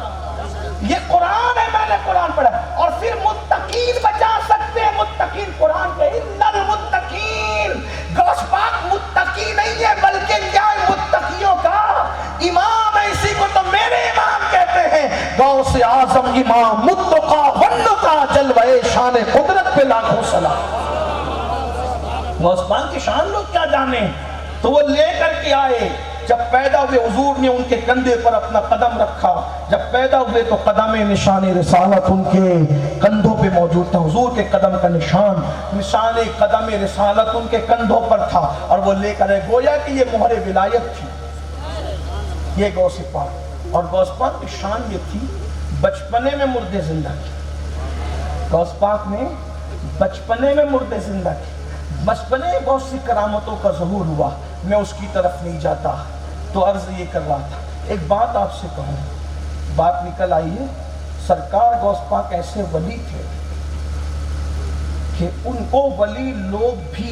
Speaker 1: یہ قرآن ہے، میں نے قرآن پڑھا۔ اور پھر متقین بچا سکتے ہیں، متقین قرآن کے الا المتقین۔ غوث پاک متقی نہیں ہے بلکہ کیا ہے؟ متقیوں کا امام ہے، اسی کو تو میرے امام کہتے ہیں۔ غوث اعظم امام متقا ونقا، جلوہ شان قدرت پہ لاکھوں سلام۔ غوث پاک کی شان لوگ کیا جانے، تو وہ لے کر کے آئے۔ جب پیدا ہوئے حضور نے ان کے کندھے پر اپنا قدم رکھا، جب پیدا ہوئے تو قدم نشان رسالت ان کے کندھوں پہ موجود تھا، حضور کے قدم کا نشان قدم رسالت ان کے کندھوں پر تھا، اور وہ لے کر گویا کہ یہ مہر ولایت تھی، یہ غوث پاک۔ اور غوث پاک کی شان یہ تھی بچپنے میں مردے زندہ کی۔ غوث پاک نے بچپنے میں مردے زندہ کی، بچپنے میں بہت سی کرامتوں کا ظہور ہوا۔ میں اس کی طرف نہیں جاتا، تو عرض یہ کر رہا تھا ایک بات آپ سے کہوں، بات نکل آئی ہے۔ سرکار غوث پاک ایسے ولی تھے کہ ان کو ولی لوگ بھی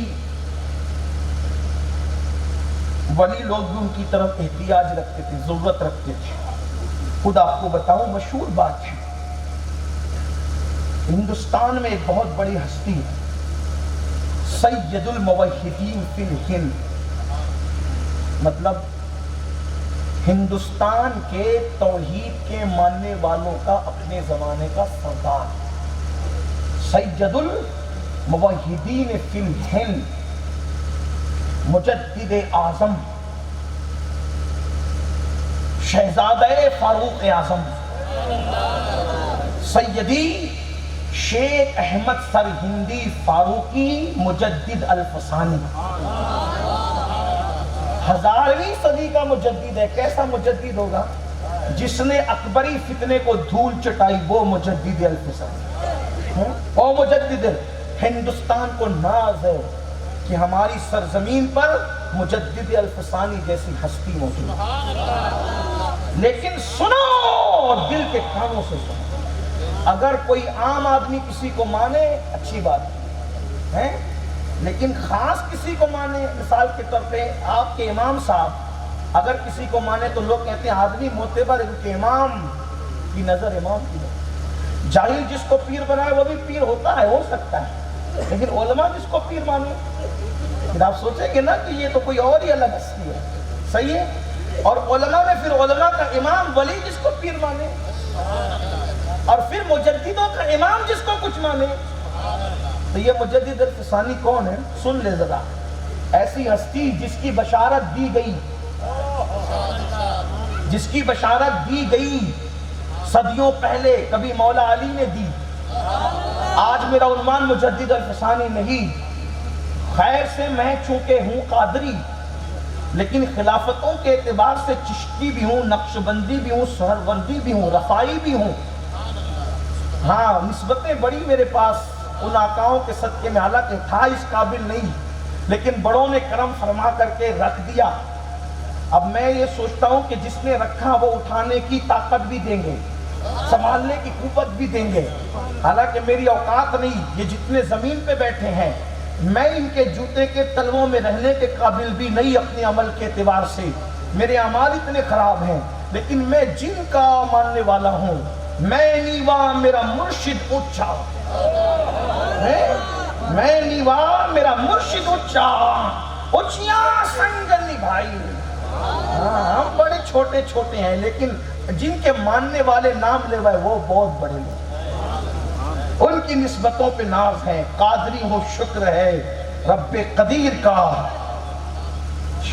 Speaker 1: ان کی طرف احتیاج رکھتے تھے، ضرورت رکھتے تھے۔ خود آپ کو بتاؤں مشہور بات ہے، ہندوستان میں ایک بہت بڑی ہستی ہے، سید الموحدین فی الہند، مطلب ہندوستان کے توحید کے ماننے والوں کا اپنے زمانے کا سردار، سید الموحدین فی الہند، مجدد اعظم، شہزادہ فاروق اعظم، سیدی شیخ احمد سرہندی فاروقی مجدد الفسانی، 1000ویں صدی کا مجدد ہے۔ کیسا مجدد ہوگا؟ جس نے اکبری فتنے کو دھول چٹائی، وہ مجدد الفسانی، وہ مجدد۔ ہندوستان کو ناز ہے کہ ہماری سرزمین پر مجدد الفسانی جیسی ہستی موجود ہے، لیکن سنو اور دل کے کانوں سے سنو۔ اگر کوئی عام آدمی کسی کو مانے اچھی بات ہے، لیکن خاص کسی کو مانے، مثال کے طور پہ آپ کے امام صاحب اگر کسی کو مانے تو لوگ کہتے ہیں آدمی معتبر، ان کے امام کی نظر امام کی نظر۔ جاہل جس کو پیر بنائے وہ بھی پیر ہوتا ہے، ہو سکتا ہے، لیکن علماء جس کو پیر مانے، پھر آپ سوچیں گے نا کہ یہ تو کوئی اور ہی الگ ہستی ہے، صحیح ہے؟ اور علماء میں پھر علماء کا امام ولی جس کو پیر مانے، اور پھر مجددوں کا امام جس کو کچھ مانے۔ تو یہ مجدد الفسانی کون ہے؟ سن لے ذرا، ایسی ہستی جس کی بشارت دی گئی، جس کی بشارت دی گئی صدیوں پہلے، کبھی مولا علی نے دی۔ آج میرا عنوان مجدد الفسانی نہیں، خیر سے میں چونکہ ہوں قادری، لیکن خلافتوں کے اعتبار سے چشتی بھی ہوں، نقشبندی بھی ہوں، سہروردی بھی ہوں، رفائی بھی ہوں، ہاں نسبتیں بڑی میرے پاس ان آقاؤں کے صدقے میں، حالانکہ تھا اس قابل نہیں، لیکن بڑوں نے کرم فرما کر کے رکھ دیا۔ اب میں یہ سوچتا ہوں کہ جس نے رکھا وہ اٹھانے کی طاقت بھی دیں گے، سنبھالنے کی قوت بھی دیں گے۔ حالانکہ میری اوقات نہیں، یہ جتنے زمین پہ بیٹھے ہیں میں ان کے جوتے کے تلووں میں رہنے کے قابل بھی نہیں اپنے عمل کے اعتبار سے، میرے اعمال اتنے خراب ہیں، لیکن میں جن کا ماننے والا ہوں، میں نیوا میرا مرشد اونچا، میں نیوا میرا مرشد اونچا، اونچیاں سنگ نبھائی۔ ہم بڑے چھوٹے چھوٹے ہیں، لیکن جن کے ماننے والے نام لے ہوئے وہ بہت بڑے لوگ، ان کی نسبتوں پہ ناز ہے۔ قادری ہوں شکر ہے رب قدیر کا،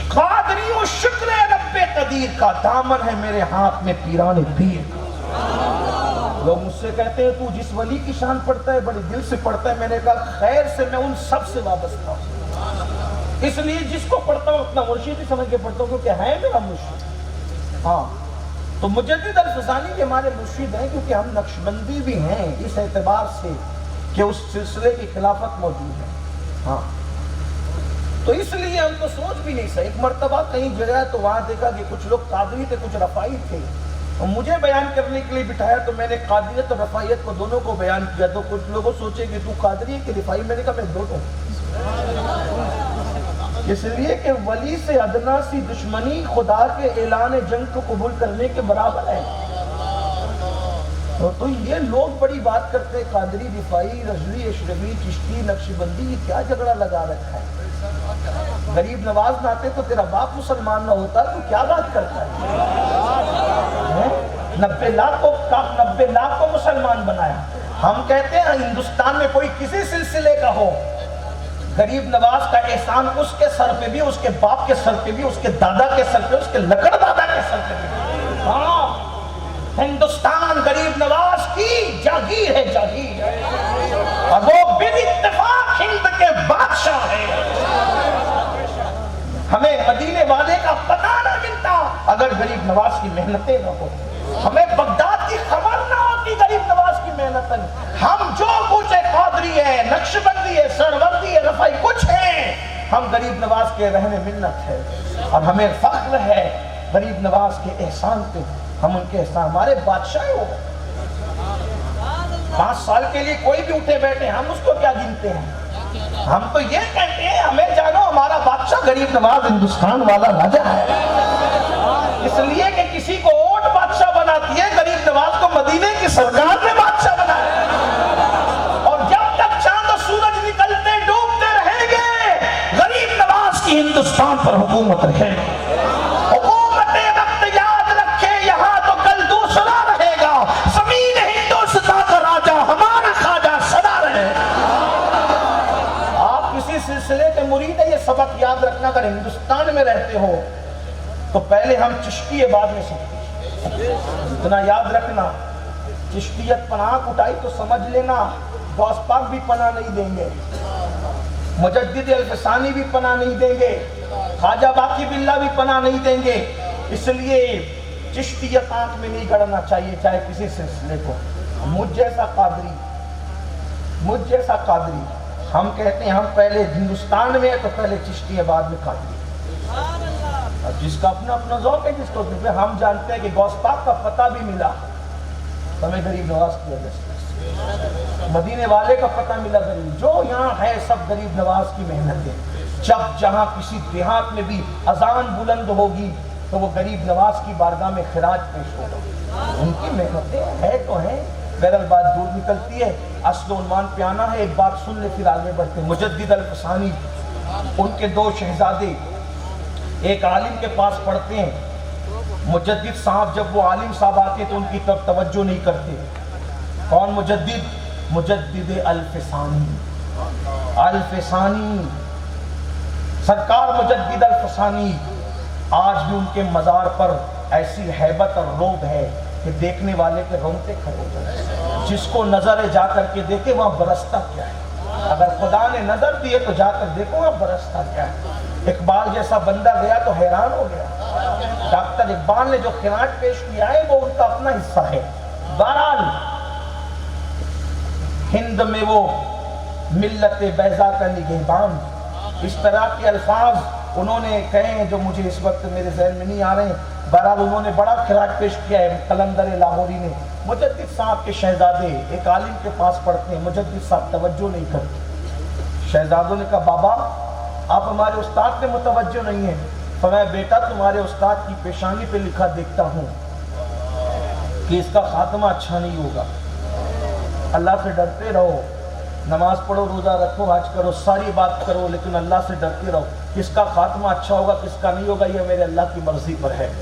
Speaker 1: قادری ہوں شکر ہے رب قدیر کا، دامن ہے میرے ہاتھ میں پیران پیر کا۔ لوگ مجھ سے کہتے ہیں تو جس ولی کی شان پڑھتا ہے بڑے دل سے پڑھتا ہے، میں نے کہا خیر سے میں ان سب سے وابستہ ہوں، اس لیے جس کو پڑھتا ہوں اپنا مرشد ہی سمجھ کے پڑھتا ہوں، کیونکہ ہے میرا مرشد۔ ہاں تو مجدد الفسانی کے ہمارے مرشد ہیں، کیونکہ ہم نقشبندی بھی ہیں اس اعتبار سے کہ اس سلسلے کی خلافت موجود ہے۔ ہاں تو اس لیے ہم تو سوچ بھی نہیں سکتے۔ ایک مرتبہ کہیں جگہ تو وہاں دیکھا کہ کچھ لوگ قادری تھے کچھ رفائی تھے، اور مجھے بیان کرنے کے لیے بٹھایا تو میں نے قادریت اور رفائیت کو دونوں کو بیان کیا۔ تو کچھ لوگوں سوچے کہ تو قادری ہے کہ رفائی، میں نے کہا میں دونوں، اس لیے کہ ولی سے ادنا سی دشمنی خدا کے اعلان جنگ کو قبول کرنے کے برابر ہے۔ تو یہ لوگ بڑی بات کرتے، قادری، رفائی، رضوی، اشرفی، چشتی، نقشبندی، یہ کیا جھگڑا لگا رکھا ہے؟ غریب نواز نہ آتے تو تیرا باپ مسلمان نہ ہوتا، تو کیا بات کرتا ہے؟ 90 لاکھ کو مسلمان بنایا۔ ہم کہتے ہیں ہندوستان میں کوئی کسی سلسلے کا ہو، غریب نواز کا احسان اس کے سر پہ بھی، اس کے باپ کے سر پہ بھی، اس کے دادا کے سر پہ، اس کے لکڑ دادا کے سر پہ بھی۔ ہاں ہندوستان غریب نواز کی جاگیر ہے، جاگیر، اور وہ بال اتفاق ہند کے بادشاہ ہے۔ ہمیں مدینے والے کا پتہ نہ ملتا اگر غریب نواز کی محنتیں نہ ہو، ہمیں بغداد کی خبر نہ ہوتی غریب نواز کی محنتیں۔ ہم جو کچھ ہے، قادری ہے، نقشبندی ہے، سروردی ہے، رفائی، کچھ ہے، ہم غریب نواز کے رہنے منت ہے، اور ہمیں فخر ہے غریب نواز کے احسان پہ۔ ہم ان کے احسان، ہمارے بادشاہ ہو 5 سال کے لیے کوئی بھی اٹھے بیٹھے، ہم اس کو کیا گنتے ہیں؟ ہم تو یہ کہتے ہیں ہمیں جانو ہمارا بادشاہ غریب نواز ہندوستان والا راجہ ہے، اس لیے کہ کسی کو اوٹ بادشاہ بناتی ہے، غریب نواز کو مدینے کی سرکار نے بادشاہ بنایا، اور جب تک چاند و سورج نکلتے ڈوبتے رہیں گے غریب نواز کی ہندوستان پر حکومت رہے گی۔ حکومت وقت یاد رکھے یہاں تو کل دوسرا رہے گا، زمین ہندوستان کا راجہ ہمارا خواجہ سدا رہے۔ آپ کسی سلسلے کے مرید ہیں، یہ سبق یاد رکھنا، اگر ہندوستان میں رہتے ہو تو پہلے ہم چشتی ہے بعد میں سکتی، اتنا یاد رکھنا۔ چشتیت پناہ اٹھائی تو سمجھ لینا غوث پاک بھی پناہ نہیں دیں گے، مجدد الفسانی بھی پناہ نہیں دیں گے، خواجہ باقی باللہ بھی پناہ نہیں دیں گے۔ اس لیے چشتیت آنکھ میں نہیں گڑنا چاہیے چاہے کسی سلسلے کو۔ مجھ جیسا قادری، ہم کہتے ہیں ہم پہلے ہندوستان میں ہے تو پہلے چشتی ہے بعد میں قادری، اور جس کا اپنا اپنا ذوق ہے، جس کو ہم جانتے ہیں کہ غوث پاک کا پتہ بھی ملا ہمیں غریب نواز کی وجہ سے، مدینے والے کا پتہ ملا غریب، جو یہاں ہے سب غریب نواز کی محنت ہے۔ جب جہاں کسی دیہات میں بھی اذان بلند ہوگی تو وہ غریب نواز کی بارگاہ میں خراج پیش ہوگا، ان کی محنتیں ہے تو ہیں۔ بہرحال بات دور نکلتی ہے، اصل عنوان پہ آنا ہے۔ ایک بات سن لے پھر آگے بڑھتے ہیں۔ مجدد الفسانی، ان کے 2 شہزادے ایک عالم کے پاس پڑھتے ہیں۔ مجدد صاحب جب وہ عالم صاحب آتے تو ان کی طرف توجہ نہیں کرتے۔ کون مجدد؟ مجدد الفسانی، الفسانی سرکار مجدد الفسانی، آج بھی ان کے مزار پر ایسی ہیبت اور رعب ہے کہ دیکھنے والے کے رونگٹے کھڑے ہو جاتے ہیں۔ جس کو نظر ہے جا کر کے دیکھے وہاں برستا کیا ہے، اگر خدا نے نظر دیے تو جا کر دیکھو وہاں برستا کیا ہے۔ اقبال جیسا بندہ گیا تو حیران ہو گیا۔ ڈاکٹر اقبال نے جو خراج پیش کیا ہے وہ ان کا اپنا حصہ ہے۔ بہرحال ہند میں وہ ملت بیضا کا نگہبان، اس طرح کے الفاظ انہوں نے کہے ہیں جو مجھے اس وقت میرے ذہن میں نہیں آ رہے ہیں۔ بہرحال انہوں نے بڑا خراج پیش کیا ہے قلندر لاہوری نے۔ مجدد صاحب کے شہزادے ایک عالم کے پاس پڑھتے ہیں، مجدد صاحب توجہ نہیں کرتے۔ شہزادوں نے کہا بابا آپ ہمارے استاد پہ متوجہ نہیں ہیں۔ فرمایا بیٹا تمہارے استاد کی پیشانی پہ لکھا دیکھتا ہوں کہ اس کا خاتمہ اچھا نہیں ہوگا۔ اللہ سے ڈرتے رہو، نماز پڑھو، روزہ رکھو، حج کرو، ساری بات کرو، لیکن اللہ سے ڈرتے رہو۔ کس کا خاتمہ اچھا ہوگا کس کا نہیں ہوگا یہ میرے اللہ کی مرضی پر ہے۔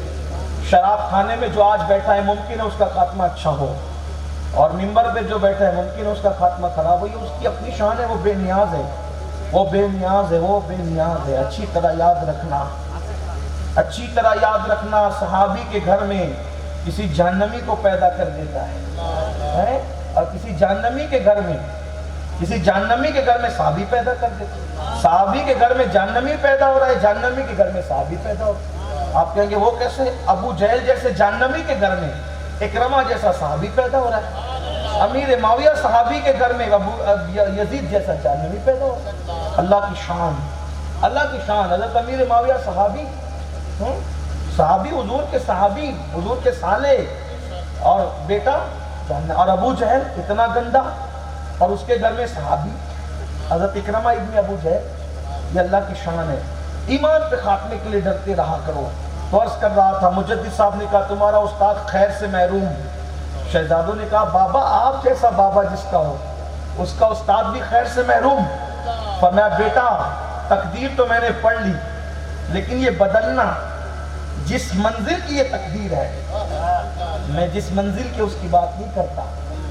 Speaker 1: شراب خانے میں جو آج بیٹھا ہے ممکن ہے اس کا خاتمہ اچھا ہو، اور منبر پہ جو بیٹھا ہے ممکن ہے اس کا خاتمہ خراب ہو۔ یہ اس کی اپنی شان ہے، وہ بے نیاز ہے، وہ بے نیاز ہے، وہ بے نیاز ہے۔ اچھی طرح یاد رکھنا، اچھی طرح یاد رکھنا، صحابی کے گھر میں کسی جہنمی کو پیدا کر دیتا ہے، اور کسی جہنمی کے گھر میں صحابی پیدا کر دیتا ہے۔ صحابی کے گھر میں جہنمی پیدا ہو رہا ہے، جہنمی کے گھر میں صحابی پیدا ہو رہا ہے۔ آپ کہیں گے وہ کیسے؟ ابو جہل جیسے جہنمی کے گھر میں اکرمہ جیسا صحابی پیدا ہو رہا ہے۔ امیر معاویہ صحابی کے گھر میں یزید جیسا جہنمی پیدا ہو رہا ہے۔ اللہ کی شان، اللہ کی شان۔ حضرت امیر معاویہ صحابی، صحابی حضور کے صحابی، حضور کے سالے، اور بیٹا اور ابو جہل اتنا گندا، اور اس کے گھر میں صحابی حضرت اکرمہ ابن ابو جہل۔ یہ اللہ کی شان ہے۔ ایمان پہ خاتمے کے لیے ڈرتے رہا کرو۔ تو عرض کر رہا تھا، مجدد صاحب نے کہا تمہارا استاد خیر سے محروم۔ شہزادوں نے کہا بابا آپ جیسا بابا جس کا ہو اس کا استاد بھی خیر سے محروم۔ فرمایا بیٹا تقدیر تو میں نے پڑھ لی، لیکن یہ بدلنا، جس منزل کی یہ تقدیر ہے، میں جس منزل کی اس کی بات نہیں کرتا،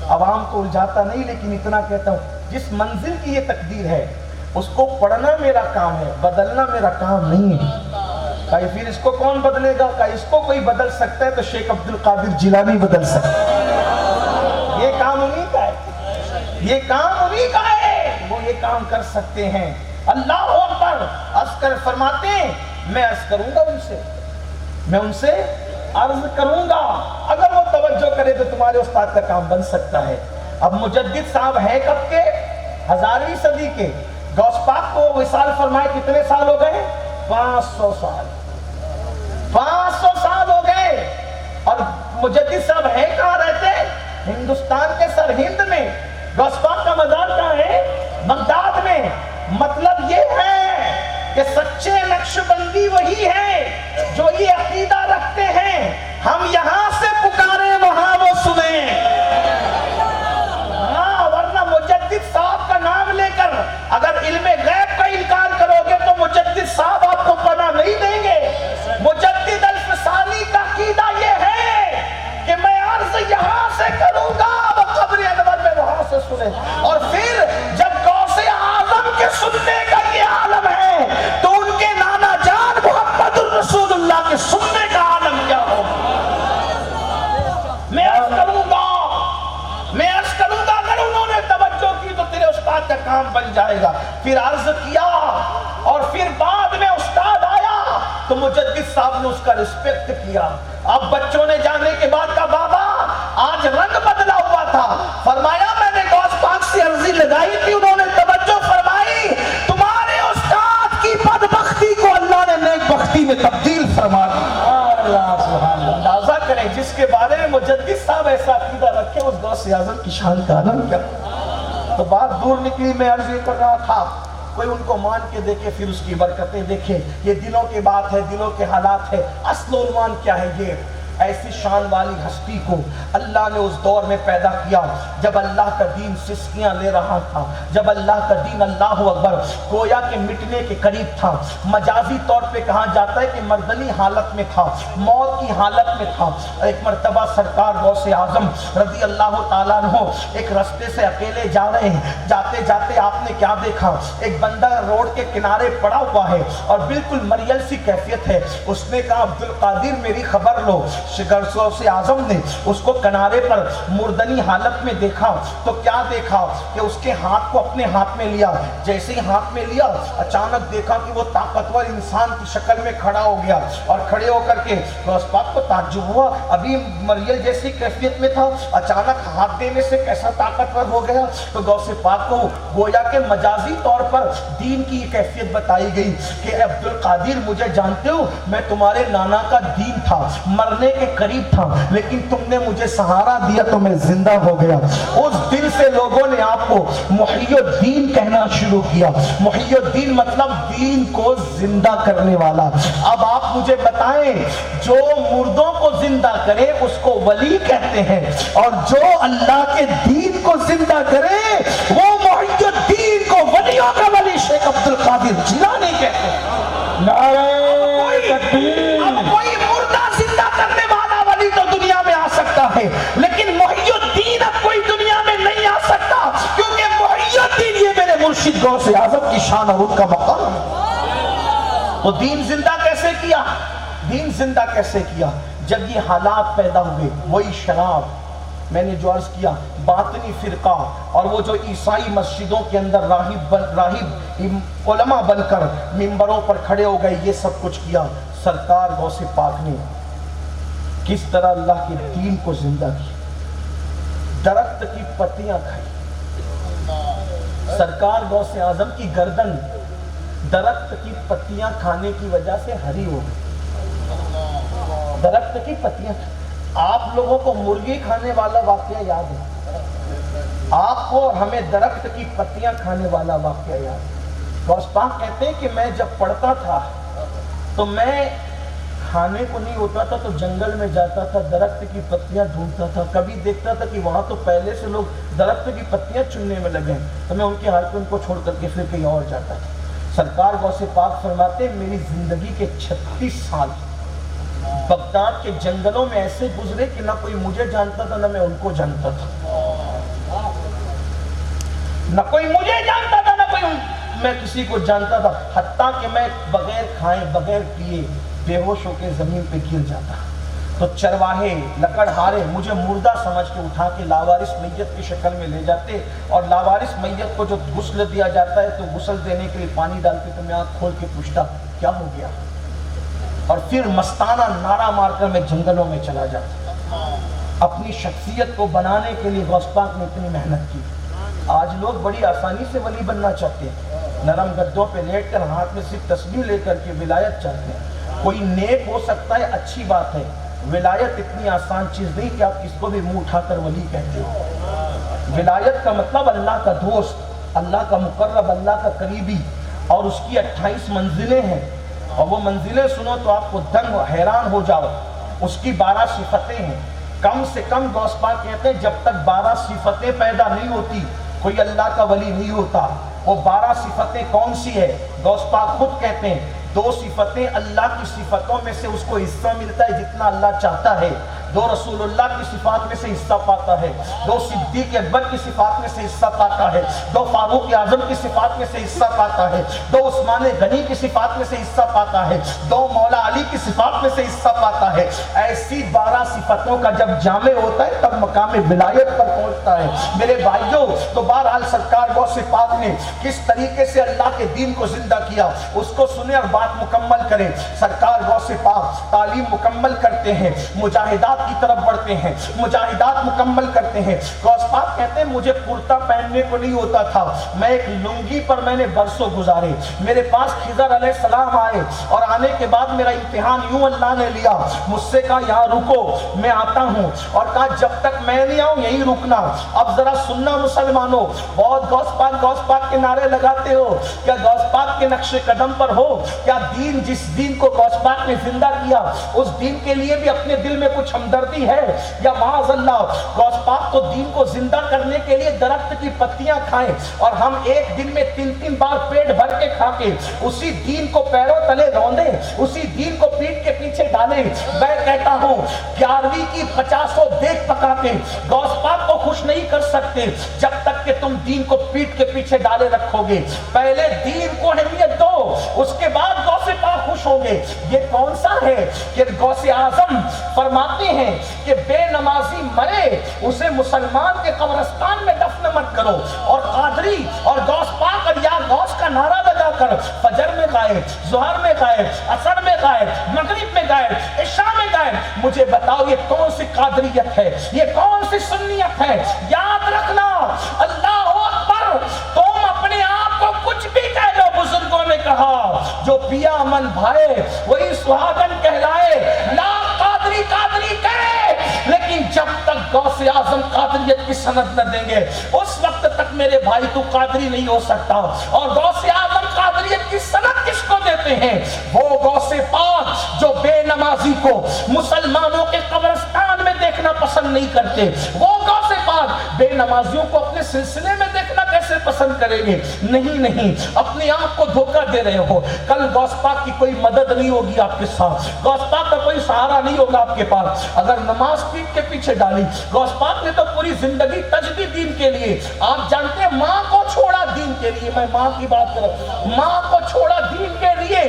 Speaker 1: عوام کو الجھاتا نہیں، لیکن اتنا کہتا ہوں جس منزل کی یہ تقدیر ہے اس کو پڑھنا میرا کام ہے، بدلنا میرا کام نہیں ہے۔ کہ پھر اس کو کون بدلے گا؟ کہ اس کو کوئی بدل سکتا ہے تو شیخ عبد القادر جیلانی بدل سکتا ہے۔ یہ کام انہی کا ہے، یہ کام انہی کا ہے، وہ یہ کام کر سکتے ہیں۔ اللہ اکبر۔ عسکر فرماتے ہیں میں عرض کروں گا ان سے، میں ان سے عرض کروں گا، اگر وہ توجہ کرے تو تمہارے استاد کا کام بن سکتا ہے۔ اب مجدد صاحب ہے کب کے؟ 1000ویں صدی کے۔ غوث پاک کو وصال فرمائے کتنے سال ہو گئے؟ 500 سال، 500 سال ہو گئے۔ اور مجدد صاحب ہے کہاں رہتے؟ ہندوستان کے سرہند میں۔ غوث پاک کا مزار کہاں ہے؟ بغداد میں۔ مطلب یہ ہے کہ سچے نقش بندی وہی ہے جو یہ عقیدہ رکھتے ہیں ہم یہاں سے پکارے وہاں وہ سنیں۔ ہاں، ورنہ مجدد صاحب کا نام لے کر اگر علم غیب کا انکار کرو گے تو مجدد صاحب آپ کو پناہ نہیں دیں گے۔ مجدد الفسانی کا عقیدہ یہ ہے کہ میں عرض یہاں سے کروں گا، وہ قبر انور میں وہاں سے سنیں۔ اور پھر جب غوث اعظم کے سننے کا یہ عالم ہے تو ان کے نانا جان محمد الرسول اللہ کے سننے کا عالم کیا ہو؟ میں عرض کروں گا اگر انہوں نے توجہ کی تو تیرے استاد کا کام بن جائے گا۔ پھر عرض کیا، اور پھر بعد میں استاد آیا تو مجدد صاحب نے اس کا رسپیکٹ کیا۔ اب بچوں نے جانے کے بعد کہا بابا آج رنگ بدلا ہوا تھا۔ فرمایا میں نے غوث پاک سے عرضی لگائی تھی، انہوں نے توجہ فرمائی، تمہارے استاد کی بدبختی کو اللہ نے نیک بختی میں تبدیل فرما دیا۔ اندازہ کریں جس کے بارے میں مجدد صاحب ایسا عقیدہ رکھے اس غوث اعظم کی شان کا عالم کیا۔ تو بات دور نکلی، میں عرض یہ کر رہا تھا کوئی ان کو مان کے دیکھے پھر اس کی برکتیں دیکھے۔ یہ دلوں کی بات ہے، دلوں کے حالات ہے۔ اصل عنوان کیا ہے؟ یہ ایسی شان والی ہستی کو اللہ نے اس دور میں پیدا کیا جب اللہ کا دین سسکیاں لے رہا تھا، جب اللہ کا دین اللہ اکبر گویا کہ مٹنے کے قریب تھا۔ مجازی طور پہ کہا جاتا ہے کہ مردنی حالت میں تھا، موت کی حالت میں تھا۔ ایک مرتبہ سرکار غوث اعظم رضی اللہ تعالیٰ عنہ ایک رستے سے اکیلے جا رہے ہیں، جاتے جاتے آپ نے کیا دیکھا؟ ایک بندہ روڈ کے کنارے پڑا ہوا ہے اور بالکل مریل سی کیفیت ہے۔ اس نے کہا عبد القادر میری خبر لو۔ غوث اعظم نے اس کو کنارے پر مردنی حالت میں دیکھا تو کیا دیکھا کہ اس کے ہاتھ کو اپنے ہاتھ میں لیا، جیسے ہی ہاتھ میں لیا اچانک دیکھا کہ وہ طاقتور انسان کی شکل میں کھڑا ہو گیا، اور کھڑے ہو کر کے غوث پاک کو تعجب ہوا، ابھی مریل جیسی کیفیت میں تھا، اچانک ہاتھ دینے سے کیسا طاقتور ہو گیا؟ تو غوث پاک کو گویا کہ مجازی طور پر دین کی یہ کیفیت بتائی گئی کہ عبد القادر مجھے جانتے ہو، میں تمہارے نانا کا دین تھا، مرنے کے قریب تھا، لیکن تم نے مجھے سہارا دیا تو میں زندہ ہو گیا۔ اس دن سے لوگوں نے آپ کو محی الدین کہنا شروع کیا۔ محی الدین مطلب دین کو زندہ کرنے والا۔ اب آپ مجھے بتائیں، جو مردوں کو زندہ کرے اس کو ولی کہتے ہیں، اور جو اللہ کے دین کو زندہ کرے وہ محی الدین کو ولیوں کا ولی شیخ عبد القادر جیلانی کہتے ہیں۔
Speaker 3: نعرہ تکبیر۔
Speaker 1: اب کوئی مردہ زندہ کرنے والا ولی تو دنیا میں آ سکتا ہے، لیکن محی الدین اب کوئی دنیا میں نہیں آ سکتا، کیونکہ محی الدین یہ میرے مرشد غوث اعظم کی شان اور ان کا مقام ہے۔ تو دین زندہ کیسے کیا؟ دین زندہ کیسے کیا؟ جب یہ حالات پیدا ہوئے، وہی شراب میں نے جو عرض کیا، باطنی فرقہ، اور وہ جو عیسائی مسجدوں کے اندر راہب علماء بن کر منبروں پر کھڑے ہو گئے، یہ سب کچھ کیا۔ سرکار غوث پاک نے کس طرح اللہ کے دین کو زندہ کیا؟ درخت کی پتیاں کھائی۔ سرکار غوث اعظم کی گردن درخت کی پتیاں کھانے کی وجہ سے ہری ہو گئی۔ درخت کی پتیاں، آپ لوگوں کو مرغی کھانے والا واقعہ یاد ہے؟ آپ کو اور ہمیں درخت کی پتیاں کھانے والا واقعہ یاد ہے۔ غوث پاک کہتے ہیں کہ میں جب پڑھتا تھا تو میں کھانے کو نہیں ہوتا تھا تو جنگل میں جاتا تھا، درخت کی پتیاں ڈھونڈتا تھا، کبھی دیکھتا تھا کہ وہاں تو پہلے سے لوگ درخت کی پتیاں چننے میں لگے ہیں تو میں ان کے حال پہ ان کو چھوڑ کر کے پھر کہیں اور جاتا تھا۔ سرکار غوث پاک فرماتے ہیں میری زندگی کے 36 سال بغداد کے جنگلوں میں ایسے گزرے کہ نہ کوئی مجھے جانتا تھا نہ میں ان کو جانتا تھا، نہ کوئی مجھے جانتا تھا نہ کوئی میں کسی کو جانتا تھا، حتیٰ کہ میں بغیر کھائے بغیر پیے بے ہوش ہو کے زمین پہ گر جاتا تو چرواہے لکڑہارے مجھے مردہ سمجھ کے اٹھا کے لاوارث میت کی شکل میں لے جاتے، اور لاوارث میت کو جو غسل دیا جاتا ہے تو غسل دینے کے لیے پانی ڈالتے تو میں آنکھ کھول کے پوچھتا کیا ہو گیا، اور پھر مستانہ نعرہ مار کر میں جنگلوں میں چلا جاتا۔ اپنی شخصیت کو بنانے کے لیے غوث پاک نے اتنی محنت کی۔ آج لوگ بڑی آسانی سے ولی بننا چاہتے ہیں، نرم گدوں پہ لیٹ کر ہاتھ میں صرف تسبیح لے کر کے ولایت چاہتے ہیں۔ کوئی نیک ہو سکتا ہے، اچھی بات ہے، ولایت اتنی آسان چیز نہیں کہ آپ کس کو بھی منہ اٹھا کر ولی کہتے ہو۔ ولایت کا مطلب اللہ کا دوست، اللہ کا مقرب، اللہ کا قریبی، اور اس کی 28 منزلیں ہیں، اور وہ منزلیں سنو تو آپ کو دنگ حیران ہو جاؤ۔ اس کی 12 صفتیں ہیں، کم سے کم غوث پاک کہتے ہیں جب تک 12 صفتیں پیدا نہیں ہوتی کوئی اللہ کا ولی نہیں ہوتا۔ وہ 12 صفتیں کون سی ہے؟ غوث پاک خود کہتے ہیں 2 صفتیں اللہ کی صفتوں میں سے اس کو حصہ ملتا ہے جتنا اللہ چاہتا ہے، 2 رسول اللہ کی صفات میں سے حصہ پاتا ہے، 2 صدیق اکبر کی صفات میں سے حصہ پاتا ہے، 2 فاروق اعظم کی صفات میں سے حصہ پاتا ہے، 2 عثمان غنی کی صفات میں سے حصہ پاتا ہے، 2 مولا علی کی صفات میں سے حصہ پاتا ہے۔ ایسی 12 صفتوں کا جب جامع ہوتا ہے تب مقام ولایت پر پہنچتا ہے۔ میرے بھائیوں، تو بہرحال سرکار غوث پاک نے کس طریقے سے اللہ کے دین کو زندہ کیا اس کو سنیں اور بات مکمل کریں۔ سرکار غوث پاک تعلیم مکمل کرتے ہیں، مجاہدات کی طرف بڑھتے ہیں، مجاہدات مکمل کرتے ہیں۔ غوث پاک کہتے ہیں مجھے کرتا پہننے کو نہیں ہوتا تھا، میں ایک لنگی پر میں نے برسوں گزارے۔ میرے پاس خضر علیہ السلام آئے اور آنے کے بعد میرا امتحان یوں اللہ نے لیا، مجھ سے کہا یہاں رکو میں آتا ہوں، اور کہا جب تک میں نہیں آؤں یہیں رکنا۔ اب ذرا سننا مسلمانوں، بہت غوث پاک کے نعرے لگاتے ہو، کیا غوث پاک کے نقش قدم پر ہو؟ کیا دین جس دین کو غوث پاک نے زندہ کیا اس دین کے لیے بھی اپنے دل میں کچھ ہمدردی ہے؟ یا معاذ اللہ غوث پاک تو دین کو زندہ کرنے کے لیے درخت کی پتیاں کھائیں، اور ہم ایک دن میں 3 بار پیٹ بھر کے کھا کے اسی دین کو پیروں تلے روندیں، اسی دین کو پیٹ کے پیچھے ڈالیں۔ میں کہتا ہوں 11ویں کی 50 دیگ پکا کے غوث پاک کو خوش نہیں کر سکتے جب تک کہ تم دین کو پیٹ کے پیچھے ڈالے رکھو گے۔ پہلے دین کو اہمیت دو، اس کے بعد غوث پاک خوش ہوں گے۔ یہ کون سا ہے کہ غوث اعظم فرماتے ہیں کہ بے نمازی مرے اسے مسلمان کے قبرستان میں دفن مت کرو، اور قادری اور غوث پاک اور یا غوث کا نعرہ لگا کر فجر میں گائے، ظہر میں گائے، عصر میں گائے، مغرب میں گائے، عشاء میں گائے۔ مجھے بتاؤ یہ کون سی قادریت ہے، یہ کون سی سنیت ہے؟ یاد رکھنا، اللہ اکبر، تم اپنے آپ کو کچھ بھی کہہ لو، بزرگوں نے کہا جو پیا امن بھائے وہی سہاگن کہلائے، لا قادری قادری کہے، لیکن جب تک غوث اعظم قادریت کی سند نہ دیں گے اس وقت تک میرے بھائی تو قادری نہیں ہو سکتا۔ اور غوث اعظم قادریت کی سند کس کو دیتے ہیں؟ وہ غوث پاک جو بے نمازی کو مسلمانوں کے قبرستان میں دیکھنا پسند نہیں کرتے، وہ غوث پاک بے نمازیوں کو اپنے سلسلے میں دیکھنا کیسے پسند کریں گے؟ نہیں نہیں، اپنی آپ کو دھوکہ دے رہے ہو۔ کل غوث پاک کی کوئی مدد نہیں ہوگی آپ کے ساتھ، غوث پاک کا کوئی سہارا نہیں ہوگا آپ کے پاس اگر نماز پیٹ کے پیچھے ڈالی۔ غوث پاک نے تو پوری زندگی تجدید دین کے لیے، آپ جانتے ہیں ماں کو چھوڑا دین کے لیے، میں ماں کی بات کر رہا ہوں، ماں کو چھوڑا دین کے لیے۔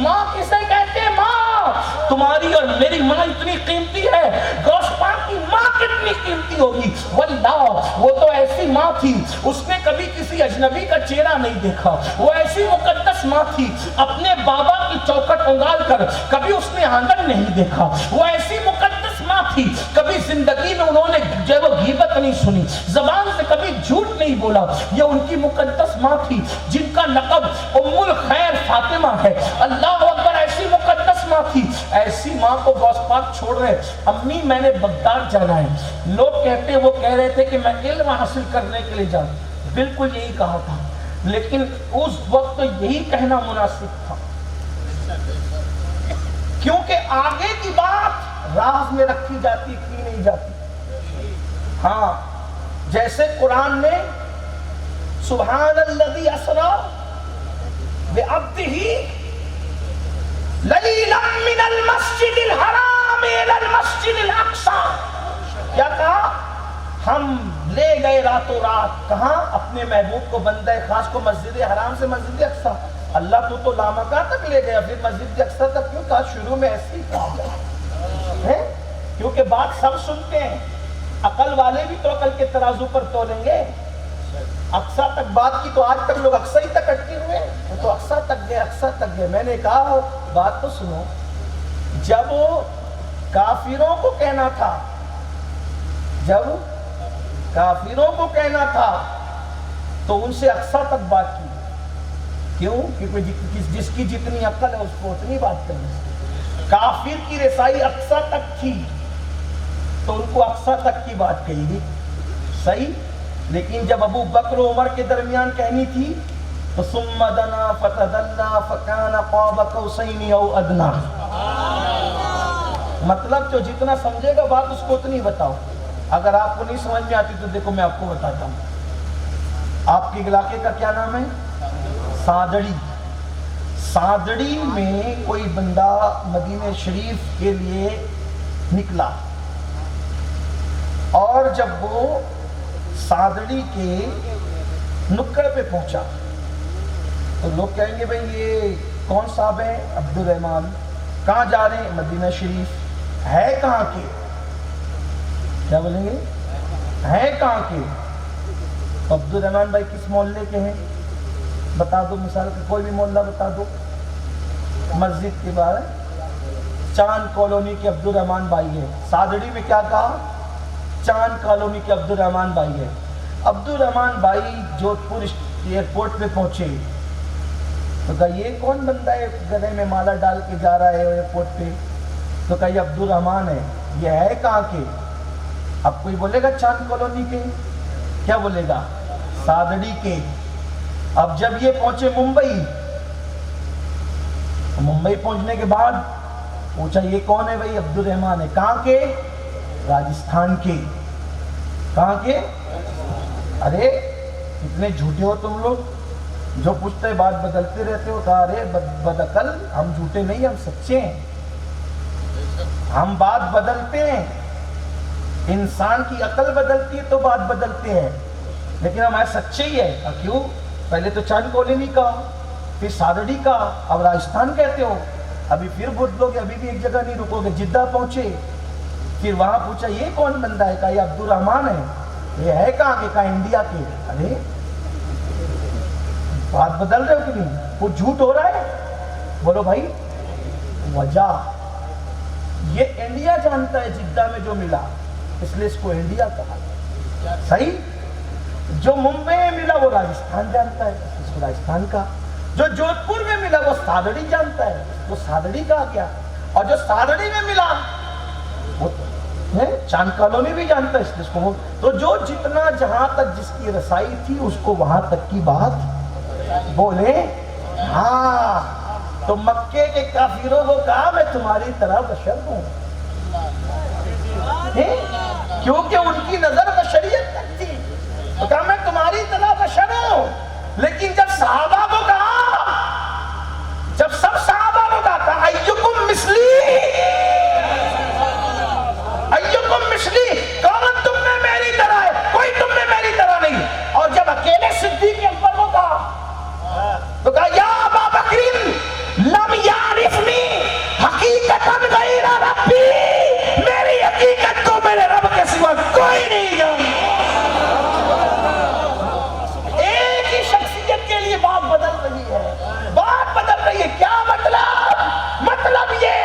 Speaker 1: ماں کسے کہتے ہیں؟ ماں، تمہاری اور میری ماں اتنی قیمتی ہے، غوث پاک کی ماں کتنی قیمتی ہوگی؟ واللہ وہ تو ایسی ماں تھی، اس نے کبھی کسی اجنبی کا چہرہ نہیں دیکھا، وہ ایسی مقدس ماں تھی، اپنے بابا کی چوکھٹ انگال کر کبھی اس نے آنگن نہیں دیکھا، وہ ایسی مقدس ماں تھی، کبھی زندگی میں انہوں نے جو وہ غیبت نہیں سنی، زبان سے کبھی جھوٹ نہیں بولا۔ یہ ان کی مقدس ماں تھی جن کا لقب ام الخیر فاطمہ ہے۔ اللہ اکبر، ایسی مقدس ماں تھی، ایسی ماں کو غوث پاک چھوڑ رہے۔ امی میں نے بغداد جانا ہے، لوگ کہتے وہ کہہ رہے تھے کہ میں علم حاصل کرنے کے لیے جاؤں، بالکل یہی کہا تھا، لیکن اس وقت یہی کہنا مناسب تھا کیونکہ آگے کی بات راز میں رکھی جاتی کی نہیں جاتی۔ ہاں، جیسے قرآن میں سبحان الذی اسری بعبدہ لیلا من المسجد الحرام الی المسجد الاقصی، کیا کہا؟ ہم لے گئے راتوں رات، کہاں؟ اپنے محبوب کو، بندہ خاص کو، مسجد حرام سے مسجد اقصی۔ اللہ تو لامکان تک لے گیا، پھر مسجد اقصی تک کیوں کہا؟ شروع میں ایسے ہی کہا ہے، کیونکہ بات سب سنتے ہیں، عقل والے بھی تو عقل کے ترازو پر تولیں گے۔ اقصی تک بات کی تو آج تک لوگ اقصی تک اٹکے ہوئے، وہ تو اقصی تک گئے، اقصی تک گئے۔ میں نے کہا بات تو سنو، جب کافروں کو کہنا تھا، جب کافروں کو کہنا تھا تو ان سے اقصی تک بات کی، کیوں؟ کیونکہ جس کی جتنی عقل ہے اس کو اتنی بات کرنی۔ کافر کی رسائی اقصی تک تھی تو ان کو اقصی تک کی بات کہی گئی، صحیح؟ لیکن جب ابو بکر و عمر کے درمیان کہنی تھی تو ثم دنا فتدلى فكان قاب قوسين او ادنى، مطلب جو جتنا سمجھے گا بات اس کو اتنی بتاؤ۔ اگر آپ کو نہیں سمجھ میں آتی تو دیکھو میں آپ کو بتاتا ہوں۔ آپ کے علاقے کا کیا نام ہے؟ سادڑی۔ سادڑی میں کوئی بندہ مدینہ شریف کے لیے نکلا، اور جب وہ سادڑی کے نکڑ پہ پہنچا تو لوگ کہیں گے بھئی یہ کون صاحب ہیں؟ عبد الرحمن۔ کہاں جا رہے ہیں؟ مدینہ شریف۔ ہے کہاں کے؟ کیا بولیں گے؟ ہے کہاں کے؟ عبد الرحمن بھائی کس محلے کے ہیں؟ بتا دو، مثال کہ کوئی بھی محلہ بتا دو۔ مسجد کے باہر چاند کالونی کے عبد الرحمن بھائی ہے۔ سادڑی میں کیا کہا؟ چاند کالونی کے عبد الرحمن بھائی ہے۔ عبد الرحمن بھائی جودھ پور ایئرپورٹ پہ پہنچے تو کہا یہ کون بندہ ہے گلے میں مالا ڈال کے جا رہا ہے ایئرپورٹ پہ؟ تو کہا یہ عبد الرحمن ہے۔ یہ ہے کہاں کے؟ اب کوئی بولے گا چاند کالونی کے، کیا بولے گا؟ سادڑی کے۔ اب جب یہ پہنچے ممبئی پہنچنے کے بعد پوچھا یہ کون ہے؟ بھائی عبد الرحمن ہے۔ کہاں کے؟ راجستھان کے۔ کہاں کے؟ ارے اتنے جھوٹے ہو تم لوگ، جو پوچھتے بات بدلتے رہتے ہو۔ کہا ارے بدعقل، ہم جھوٹے نہیں، ہم سچے ہیں، ہم بات بدلتے ہیں۔ انسان کی عقل بدلتی ہے تو بات بدلتے ہیں، لیکن ہمارے سچے ہی ہے۔ کیوں؟ پہلے تو چاند کالونی کہا، پھر سادڑی کا، اب راجستھان کہتے ہو، ابھی پھر بولو گے ابھی بھی ایک جگہ نہیں رکو گے، جدہ پہنچے، پھر وہاں پوچھا یہ کون بندہ ہے؟ کہا یہ عبد الرحمان ہے۔ یہ ہے کہاں کے؟ کہا انڈیا کے۔ ارے بات بدل رہے ہو کہ نہیں؟ وہ جھوٹ ہو رہا ہے؟ بولو بھائی وجہ یہ انڈیا جانتا ہے جدہ میں جو ملا، اس لیے اس کو انڈیا کہا، صحیح؟ جو ممبئی میں ملا وہ راجستھان جانتا ہے، اس کو راجستھان کا۔ جو جودھ پور میں ملا وہ سادڑی جانتا ہے، وہ سادڑی کہا گیا۔ اور جو سادڑی میں ملا وہ چاند کالونی بھی جانتا ہے، اس لیے اس کو۔ تو جو جتنا جہاں تک جس کی رسائی تھی اس کو وہاں تک کی بات بولے۔ ہاں تو مکے کے کافروں کو کہا میں تمہاری طرح بشر ہوں، کیونکہ ان کی نظر بشریت تک تھی، تو کہا میں تمہاری طرح بشر ہوں۔ لیکن جب صحابہ کو کہا، جب سب صحابہ کو کہا ایکم مثلی، ایکم مثلی، کون تم میں میری طرح ہے؟ کوئی تم میں میری طرح نہیں۔ اور جب اکیلے صدیق اکبر کو کہا تو کہا یا ابا بکر لم یعرفنی حقیقتاً غیر ربی، میری حقیقت کو میرے رب کے سوا کوئی نہیں جانتا۔ ایک ہی شخصیت کے لیے بات بدل رہی ہے، بات بدل رہی ہے۔ کیا مطلب؟ مطلب یہ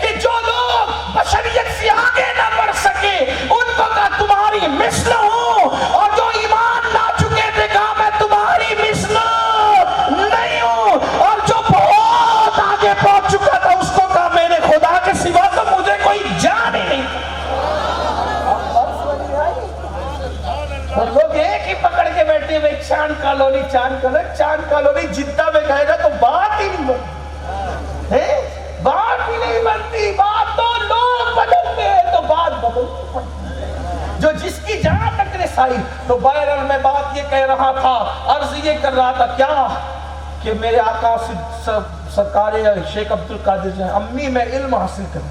Speaker 1: کہ جو لوگ بشریت سے آگے نہ بڑھ سکے ان کو کہا تمہاری مثل ہوں، اور جو ایمان لا چکے تھے کہا میں تمہاری مثل نہیں ہوں، اور جو بہت آگے پہنچ چکا تھا اس کو کہا میں نے خدا کے سوا تو مجھے کوئی جان ہی نہیں۔ اور لوگ ایک ہی پکڑ کے بیٹھے ہوئے چاند کالونی، چاند کالونی، چاند کالونی جدہ میں کہے گا تو بات ہی نہیں بنتی، بات ہی نہیں بنتی۔ بات تو لوگ بدلتے ہیں تو بات بدلتی پڑتی، جو جس کی جہاں تک رسائی۔ تو بہرحال میں بات یہ کہہ رہا تھا، عرض یہ کر رہا تھا کیا کہ میرے آقا سرکار شیخ عبد القادر جی امی میں علم حاصل کروں،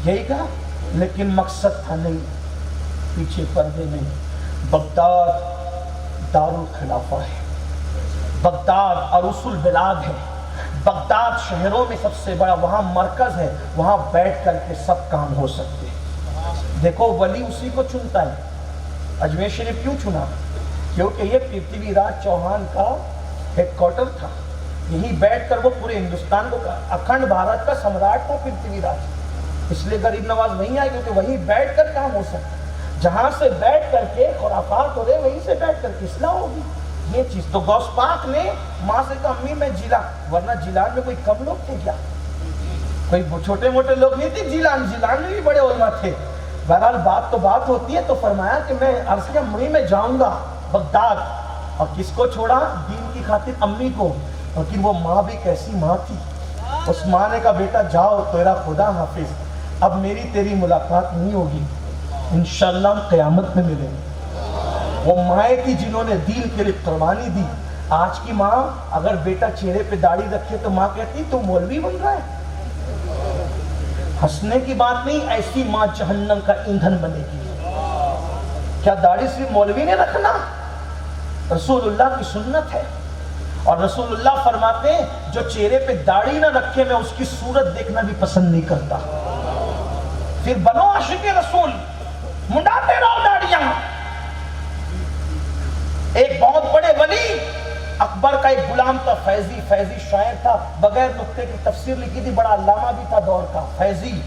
Speaker 1: یہی کہا، لیکن مقصد تھا نہیں، پیچھے پردے میں بغداد دارالخلافہ ہے، بغداد عروس البلاد ہے، بغداد شہروں میں سب سے بڑا وہاں مرکز ہے، وہاں بیٹھ کر کے سب کام ہو سکتے ہیں۔ دیکھو ولی اسی کو چنتا ہے۔ اجمیر شریف کیوں چنا؟ کیونکہ یہ پرتھوی راج چوہان کا ہیڈ کوارٹر تھا، یہی بیٹھ کر وہ پورے ہندوستان کو، اکھنڈ بھارت کا سمراٹ تھا پرتھوی راج، اس لیے غریب نواز نہیں آئے کیونکہ وہی بیٹھ کر کام ہو سکتا، جہاں سے بیٹھ کر کے خرافات ہو رہے وہیں سے بیٹھ کر کے اصلاح ہوگی۔ یہ چیز تو غوث پاک نے ماں سے کہا امی میں جیلان، ورنہ جیلان میں کوئی کم لوگ تھے کیا؟ کوئی چھوٹے موٹے لوگ نہیں تھے، جیلان میں بھی بڑے علماء تھے۔ بہرحال بات تو بات ہوتی ہے، تو فرمایا کہ میں عرض کیا امی میں جاؤں گا بغداد، اور کس کو چھوڑا؟ دین کی خاطر امی کو۔ لیکن وہ ماں بھی کیسی ماں تھی، اس ماں نے کہا بیٹا جاؤ تیرا خدا حافظ، اب میری تیری ملاقات نہیں ہوگی، انشاءاللہ ہم قیامت میں ملیں گے۔ وہ مائیں تھی جنہوں نے دین کے لیے قربانی دی۔ آج کی ماں اگر بیٹا چہرے پہ داڑھی رکھے تو ماں کہتی تو مولوی بن رہا ہے، ہنسنے کی بات نہیں، ایسی ماں جہنم کا ایندھن بنے گی۔ کیا داڑھی صرف مولوی نے رکھنا؟ رسول اللہ کی سنت ہے، اور رسول اللہ فرماتے ہیں جو چہرے پہ داڑھی نہ رکھے میں اس کی صورت دیکھنا بھی پسند نہیں کرتا۔ پھر بنو عاشق رسول، منڈاتے رہو داڑیاں۔ ایک بہت بڑے ولی اکبر کا ایک غلام تھا، فیضی شاعر تھا، بغیر نقطے کی تفسیر لکھی تھی، بڑا علامہ بھی تھا دور کا، فیضی،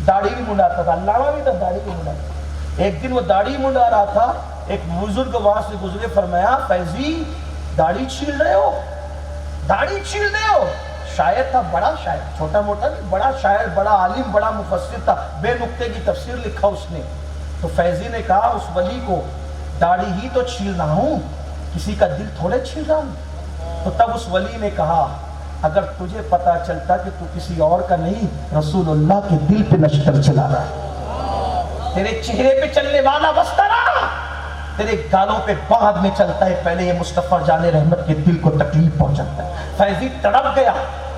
Speaker 1: داڑھی بھی منڈاتا تھا، علامہ بھی تھا، داڑھی بھی منڈاتا تھا۔ ایک دن وہ داڑھی منڈا رہا تھا، ایک بزرگ وہاں سے گزرے، فرمایا فیضی داڑھی چھیل رہے ہو، داڑھی چھیل رہے ہو؟ شاعر تھا، بڑا شاعر، چھوٹا موٹا نہیں، بڑا شاعر، بڑا عالم، بڑا مفسر تھا، بے نقطے کی تفسیر لکھا اس نے۔ تو فیضی نے کہا اس ولی کو داڑھی ہی تو چھیل رہا ہوں، کسی کا دل تھوڑے چھیل رہا ہوں۔ تو تب اس ولی نے کہا اگر تجھے پتا چلتا کہ تو کسی اور کا نہیں، رسول اللہ کے دل پہ لشکر چلا رہا ہے، تیرے چہرے پہ چلنے والا بسترا تیرے گالوں پہ بعد میں چلتا ہے، پہلے یہ مصطفیٰ جان رحمت کے دل کو تکلیف پہنچاتا ہے۔ فیضی تڑپ گیا،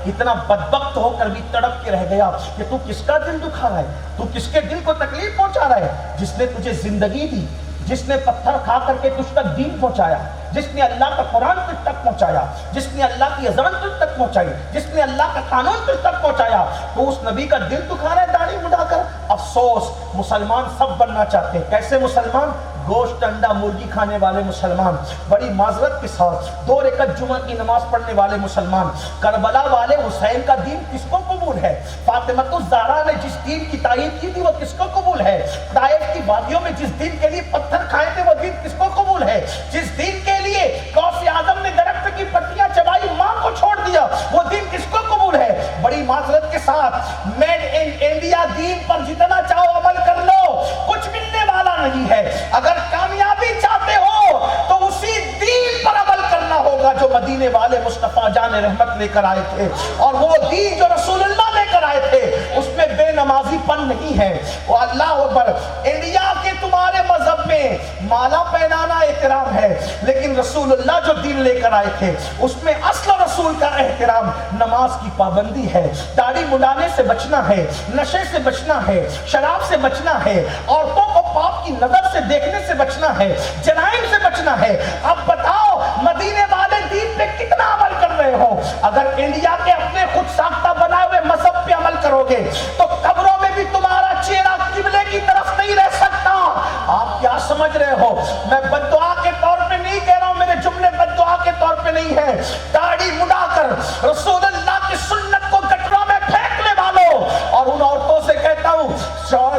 Speaker 1: اتنا بدبخت ہو کر بھی تڑپ کے رہ گیا کہ تو کس کا دل دکھا رہا ہے، تو کس کے دل کو تکلیف پہنچا رہا ہے؟ جس نے تجھے زندگی دی، جس نے پتھر کھا کر کے تجھ تک دین پہنچایا، جس نے اللہ کا قرآن تجھ تک پہنچایا، جس نے اللہ کی اذان تجھ تک پہنچائی، جس نے اللہ کا قانون تجھ تک پہنچایا، تو اس نبی کا دل دکھا رہا ہے داڑھی مڈا کر۔ افسوس، مسلمان سب بننا چاہتے ہیں۔ کیسے مسلمان؟ گوشت انڈا مرغی کھانے والے مسلمان، بڑی معذرت کے ساتھ 2 رکعت جمعہ کی نماز پڑھنے والے مسلمان۔ کربلا والے حسین کا دین کس کو قبول ہے؟ فاطمہ الزہرا نے جس دین کی تائید کی تھی وہ کس کو قبول ہے؟ طائف کی وادیوں میں جس دین کے لیے پتھر کھائے تھے وہ دین کس کو قبول ہے؟ جس دین کے لیے غوث اعظم نے درخت کی پتیاں چبائی، ماں کو چھوڑ دیا، وہ دین کس کو قبول ہے؟ بڑی معذرت کے ساتھ میڈ ان انڈیا دین پر جتنا چاہو عمل کر لو، کچھ ملنے والا نہیں ہے۔ اگر کامیابی چاہتے ہو تو اسی دین پر عمل کرنا ہوگا جو مدینے والے مصطفیٰ جان رحمت لے کر آئے تھے، اور وہ دین جو رسول اللہ لے کر آئے تھے اس میں بے نمازی پن نہیں ہے۔ وہ اللہ اکبر، انڈیا کے تمہارے مذہب میں مالا پہنانا احترام ہے، لیکن رسول اللہ جو دین لے کر آئے تھے اس میں اصل رسول کا احترام نماز کی پابندی ہے، داڑھی مڈانے سے بچنا ہے، نشے سے بچنا ہے، شراب سے بچنا ہے، عورتوں کو پاپ کی نظر سے دیکھنے سے بچنا ہے، جرائم سے بچنا ہے۔ اب بتاؤ مدینے والے دین پہ کتنا عمل کر رہے ہو؟ اگر انڈیا کے اپنے خود ساختہ بنائے ہوئے مذہب پہ عمل کرو گے تو قبروں میں بھی تمہارا چہرہ قبلے کی طرف نہیں رہ سکتا۔ آپ کیا سمجھ رہے ہو؟ میں بد دعا کے طور پہ نہیں کہہ رہا ہوں، میرے جملے بد دعا کے طور پہ نہیں ہے۔ داڑھی مڈا کر رسول اللہ کی سنت کو گٹروں میں پھینکنے والوں، اور ان عورتوں سے کہتا ہوں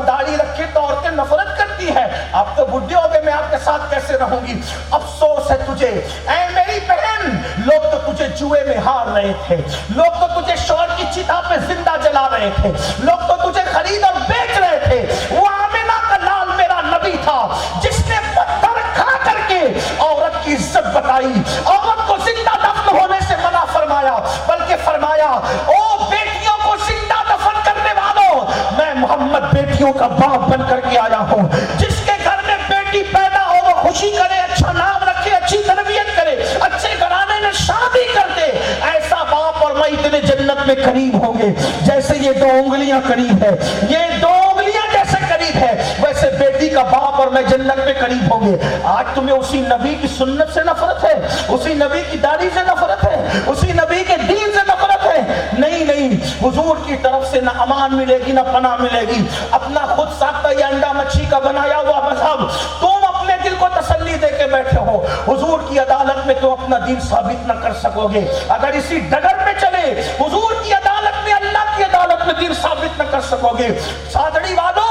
Speaker 1: داڑھی رکھے تو عورتیں نفرت کرتی ہے، آپ تو بڈھے ہو گئے، میں آپ کے ساتھ کیسے رہوں گی؟ افسوس ہے تجھے اے میری بہن، لوگ تو تجھے جوئے میں ہار رہے تھے، لوگ تو تجھے شوہر کی چتا پہ زندہ جلا رہے تھے، لوگ تو تجھے خرید اور بیچ رہے تھے۔ وہ آمنہ کا لال میرا نبی تھا جس نے پتھر کھا کر کے عورت کی عزت بتائی، عورت کو زندہ دفن ہونے سے منع فرمایا، بلکہ فرمایا او بیٹیوں کو زندہ دفن کرنے والوں، میں محمد بیٹیوں کا باپ بن کر کے آیا ہوں۔ جس کے گھر میں بیٹی پیدا ہو وہ خوشی کرے، اچھا نام رکھے، اچھی تربیت کرے، اچھے گھرانے میں شادی کر دے، ایسا باپ اور ماں اتنے جنت میں قریب ہوں گے جیسے یہ 2 انگلیاں قریب ہے، یہ 2 انگلیاں جیسے قریب ہے ویسے بیٹی کا باپ اور میں جنت میں قریب ہوں گے۔ آج تمہیں اسی نبی کی سنت سے نفرت ہے، اسی نبی کی داڑھی سے نفرت ہے، اسی نبی کے دین سے نفرت ہے۔ نہیں نہیں، حضور کی طرف سے نہ امان ملے گی نہ پناہ ملے گی۔ اپنا خود ساختہ یہ انڈا مچھی کا بنایا ہوا مذہب تم اپنے دل کو تسلی دے کے بیٹھے ہو، حضور کی عدالت میں تم اپنا دین ثابت نہ کر سکو گے۔ اگر اسی ڈگر پہ چلے حضور کی عدالت میں، اللہ کی عدالت میں دین ثابت نہ کر سکو گے۔ سادڑی والو،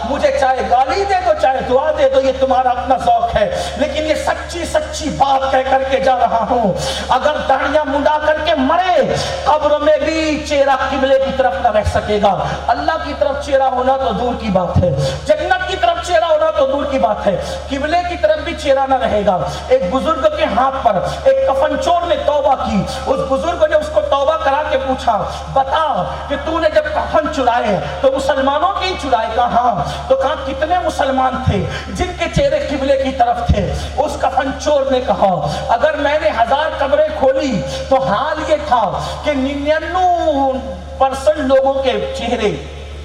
Speaker 1: مجھے چاہے گالی دے دو چاہے دعا دے دو، یہ تمہارا اپنا ذوق ہے، لیکن یہ سچی سچی بات کہہ کر کے جا رہا ہوں۔ اگر داڑیاں مڈا کر کے مرے قبر میں بھی چہرہ قبلے کی طرف نہ رہ سکے گا۔ اللہ کی طرف چہرہ ہونا تو دور کی بات ہے، جنت کی طرف چہرہ ہونا تو دور کی بات ہے، قبلے کی طرف بھی چہرہ نہ رہے گا۔ ایک بزرگ کے ہاتھ پر ایک کفن چور نے توبہ کی، اس بزرگ نے اس کو توبہ کرا کے پوچھا بتا کہ تو نے جب کفن چرائے تو مسلمانوں کی چرائے؟ کہا ہاں۔ تو کہا کتنے مسلمان تھے جن کے چہرے قبلے کی طرف تھے؟ اس کفن چور نے کہا اگر میں نے 1000 قبریں کھولی تو حال یہ تھا کہ 99% لوگوں کے چہرے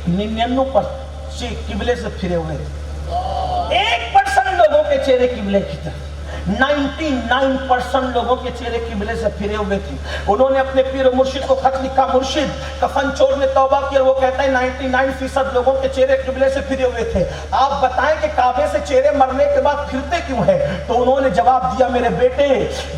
Speaker 1: 99% قبلے سے پھرے ہوئے تھے، 1% لوگوں کے چہرے قبلے کی طرف، 99% لوگوں کے چہرے قبلے سے پھرے ہوئے تھے۔ انہوں نے اپنے پیر و مرشد کو خط لکھا، مرشد کفن چور نے توبہ کی اور وہ کہتا ہے 99% لوگوں کے چہرے قبلے سے پھرے ہوئے تھے، آپ بتائیں کہ کعبے سے چہرے مرنے کے بعد پھرتے کیوں ہیں؟ تو انہوں نے جواب دیا میرے بیٹے،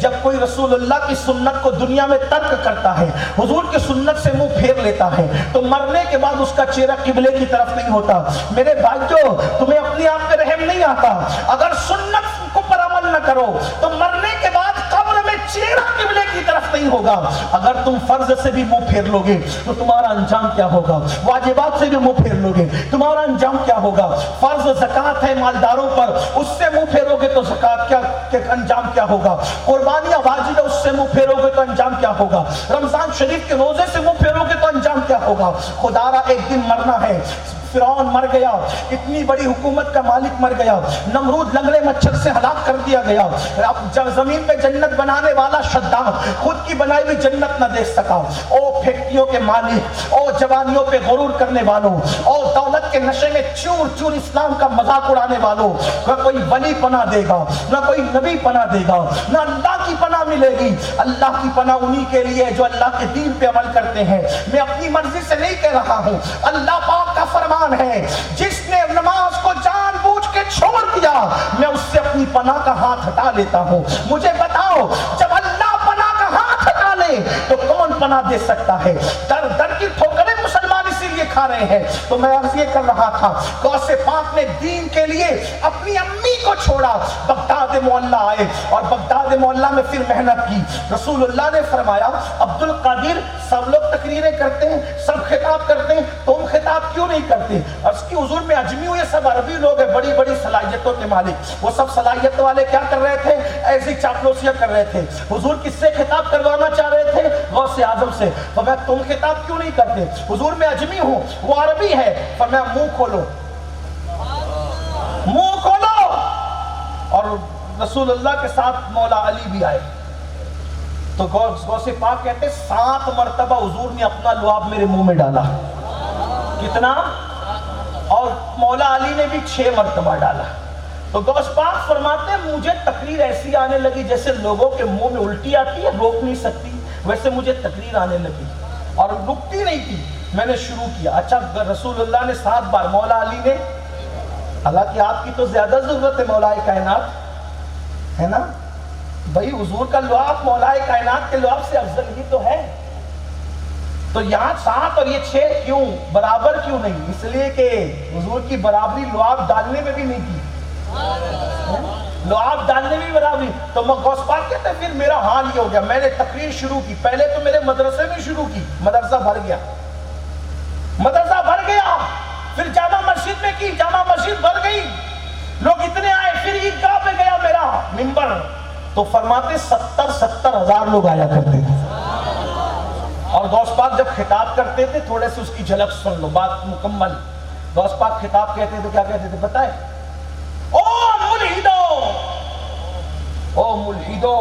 Speaker 1: جب کوئی رسول اللہ کی سنت کو دنیا میں ترک کرتا ہے، حضور کی سنت سے منہ پھیر لیتا ہے، تو مرنے کے بعد اس کا چہرہ قبلے کی طرف نہیں ہوتا۔ میرے بھائیو، تمہیں اپنے آپ پہ رحم نہیں آتا؟ اگر سنت کو پر عمل نہ کرو تو مرنے کے بعد قبر میں چہرہ قبلے کی طرف نہیں ہوگا۔ اگر تم فرض سے بھی منہ پھیر لو گے تو تمہارا انجام کیا ہوگا؟ واجبات سے بھی منہ پھیر لو گے تمہارا انجام کیا ہوگا؟ فرض زکوٰۃ ہے مالداروں پر، اس سے منہ پھیرو گے تو زکوٰۃ کا انجام کیا ہوگا؟ قربانیاں واجب ہے، اس سے منہ پھیرو گے تو انجام کیا ہوگا؟ رمضان شریف کے روزے سے منہ پھیرو گے تو انجام کیا ہوگا؟ خدا را ایک دن مرنا ہے، فرعون مر گیا, اتنی بڑی حکومت کا مالک مر گیا, نمرود لنگڑے مچھر سے ہلاک کر دیا گیا, اب جب زمین پہ جنت بنانے والا شداد خود کی بنائی ہوئی جنت نہ دیکھ سکا. او فیکٹریوں کے مالک, او جوانیوں پہ غرور کرنے والوں, او دولت کے نشے میں چور چور اسلام کا مذاق اڑانے والوں, نہ کوئی ولی پناہ دے گا, نہ کوئی نبی پناہ دے گا, نہ اللہ کی پناہ ملے گی. اللہ کی پناہ انہی کے لیے جو اللہ کے دین پہ عمل کرتے ہیں. میں اپنی مرضی سے نہیں کہہ رہا ہوں, اللہ پاک کا فرمان ہے, جس نے نماز کو جان بوجھ کے چھوڑ دیا میں اس سے اپنی پناہ کا ہاتھ ہٹا لیتا ہوں. مجھے بتاؤ, جب اللہ پناہ کا ہاتھ ہٹا لے تو کون پناہ دے سکتا ہے؟ در در کی ٹھوکریں مسلمان اسی لیے کھا رہے ہیں. تو میں عرض یہ کر رہا تھا, غوث پاک نے دین کے لیے اپنی امی کو چھوڑا, بغداد معلیٰ آئے اور بغداد معلیٰ میں پھر محنت کی. رسول اللہ نے فرمایا, عبد القادر سب لوگ تقریریں کرتے ہیں, سب خطاب کرتے ہیں, تم خطاب کیوں نہیں کرتے؟ عرض کی حضور میں اجمی ہوئے سب عربی لوگ ہیں, بڑی بڑی صلاحیتوں کے مالک, وہ سب صلاحیت والے کیا کر رہے تھے؟ ایسی چاپلوسیاں کر رہے تھے. حضور کس سے خطاب کروانا چاہ رہے تھے؟ غوث اعظم سے. فرمایا تم خطاب کیوں نہیں کرتے؟ حضور میں اجمی ہوں, وہ عربی ہے. فرمایا منہ کھولو, منہ کھولو. اور رسول اللہ کے ساتھ مولا علی بھی آئے. تو غوث پاک کہتے 7 مرتبہ حضور نے اپنا لعاب میرے منہ میں ڈالا. کتنا؟ اور مولا علی نے بھی 6 مرتبہ ڈالا. تو غوث پاک فرماتے ہیں مجھے تقریر ایسی آنے لگی جیسے لوگوں کے منہ میں الٹی آتی ہے, روک نہیں سکتی, ویسے مجھے تقریر آنے لگی اور رکتی نہیں تھی. میں نے شروع کیا. اچھا رسول اللہ نے 7 بار, مولا علی نے, حالانکہ آپ کی تو زیادہ ضرورت ہے مولا کائنات, ہے نا بھائی, حضور کا لعاب مولا کائنات کے لعاب سے افضل ہی تو ہے. تو یہاں 7 اور یہ 6 کیوں برابر کیوں نہیں؟ اس لیے کہ حضور کی برابری لعاب ڈالنے میں بھی نہیں کی, لعاب ڈالنے میں بھی برابری. تو غوث پاک کہتے ہیں پھر میرا حال یہ ہو گیا, میں نے تقریر شروع کی. پہلے تو میرے مدرسے میں شروع کی, مدرسہ بھر گیا, مدرسہ بھر گیا. پھر جامع مسجد میں کی, جامع مسجد بھر گئی, لوگ اتنے آئے. پھر عیدگاہ پہ گیا میرا منبر, تو فرماتے 70 ہزار لوگ آیا کرتے تھے. اور غوث پاک جب خطاب کرتے تھے, تھوڑے سے اس کی جھلک سن لو, بات مکمل. غوث پاک خطاب کہتے تھے, کیا کہتے تھے بتائیں؟ او ملحدو, او ملحدو,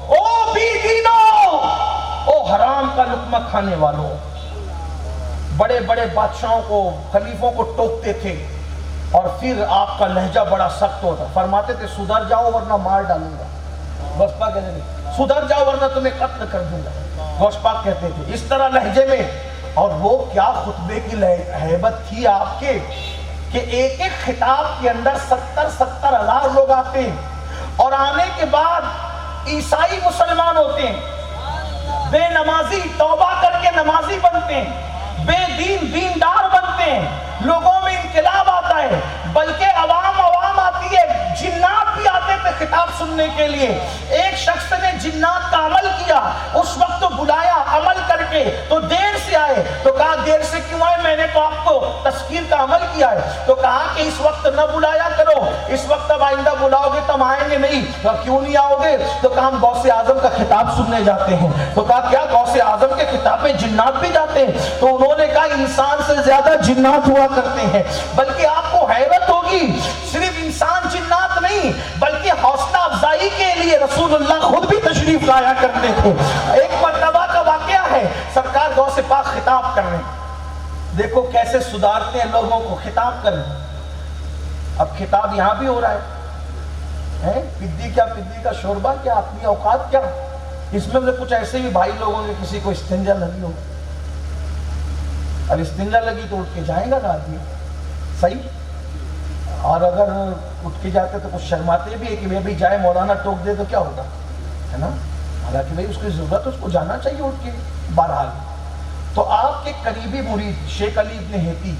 Speaker 1: او بی دینو, او حرام کا لقمہ کھانے والوں. بڑے بڑے بادشاہوں کو, خلیفوں کو ٹوکتے تھے, اور پھر آپ کا لہجہ بڑا سخت ہوتا. فرماتے تھے سدھر جاؤ ورنہ مار ڈالوں گا. غوث پاک کہتے تھے سدھر جاؤ ورنہ تمہیں قتل کر دوں گا. غوث پاک کہتے تھے اس طرح لہجے میں. اور وہ کیا خطبے کی ہیبت تھی آپ کے, کہ ایک ایک خطاب کے اندر 70 ہزار لوگ آتے ہیں, اور آنے کے بعد عیسائی مسلمان ہوتے ہیں, بے نمازی توبہ کر کے نمازی بنتے ہیں, بے دین دیندار بنتے ہیں, لوگوں میں انقلاب آتا ہے, بلکہ عوام آتی ہے. جنات بھی آتے تھے خطاب سننے کے لیے. ایک شخص نے جنات کا عمل کیا, اس وقت تو بلایا عمل کر کے, تو دیر سے آئے. تو کہا دیر سے کیوں آئے؟ میں نے تو آپ کو تذکیر کا عمل کیا ہے. تو کہا کہ اس وقت نہ بلایا کرو, اس وقت اب آئندہ بلاؤ گے تم آئیں گے نہیں. کیوں نہیں آؤ گے؟ تو کہا ہم غوث اعظم کا خطاب سننے جاتے ہیں. تو کہا کیا غوث اعظم کے خطاب میں جنات بھی جاتے ہیں؟ تو انہوں نے کہا انسان سے زیادہ جنات ہوا کرتے ہیں. بلکہ آپ کو حیرت ہوگی, صرف انسان جنات نہیں بلکہ حوصلہ افزائی کے لیے رسول اللہ خود بھی تشریف لایا کرتے تھے. ایک مرتبہ کا واقعہ ہے, سرکار غوث پاک خطاب کر رہے ہیں, دیکھو کیسے سدھارتے ہیں لوگوں کو, خطاب کر رہے ہیں. اب خطاب یہاں بھی ہو رہا ہے, پدی کیا پدی کا شوربہ کیا, اپنی اوقات کیا. اس میں سے کچھ ایسے بھی بھائی لوگوں کے کسی کو استنجا لگی ہو, اب استنجا لگی تو اٹھ کے جائے گا نا آدمی, صحیح. اور اگر اٹھ کے جاتے تو کچھ شرماتے بھی ہے کہ میں بھی جائے, مولانا ٹوک دے تو کیا ہوگا, ہے نا. حالانکہ بھائی اس کی ضرورت ہے, اس کو جانا چاہیے اٹھ کے. بہرحال تو آپ کے قریبی مرید شیخ علی ابن ہیتی,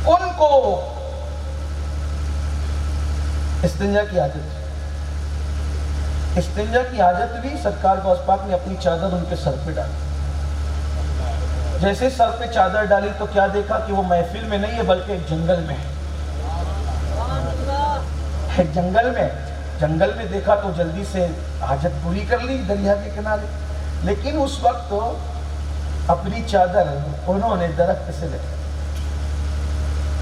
Speaker 1: ان کو استنجا کی عادت, استنجا کی عادت بھی. سرکار غوث پاک نے اپنی چادر ان کے سر پہ ڈالی. جیسے سر پہ چادر ڈالی تو کیا دیکھا کہ وہ محفل میں نہیں ہے بلکہ جنگل میں ہے. جنگل میں دیکھا تو جلدی سے حاجت پوری کر لی دریا کے کنارے. لیکن اس وقت اپنی چادر انہوں نے درخت سے لگائی.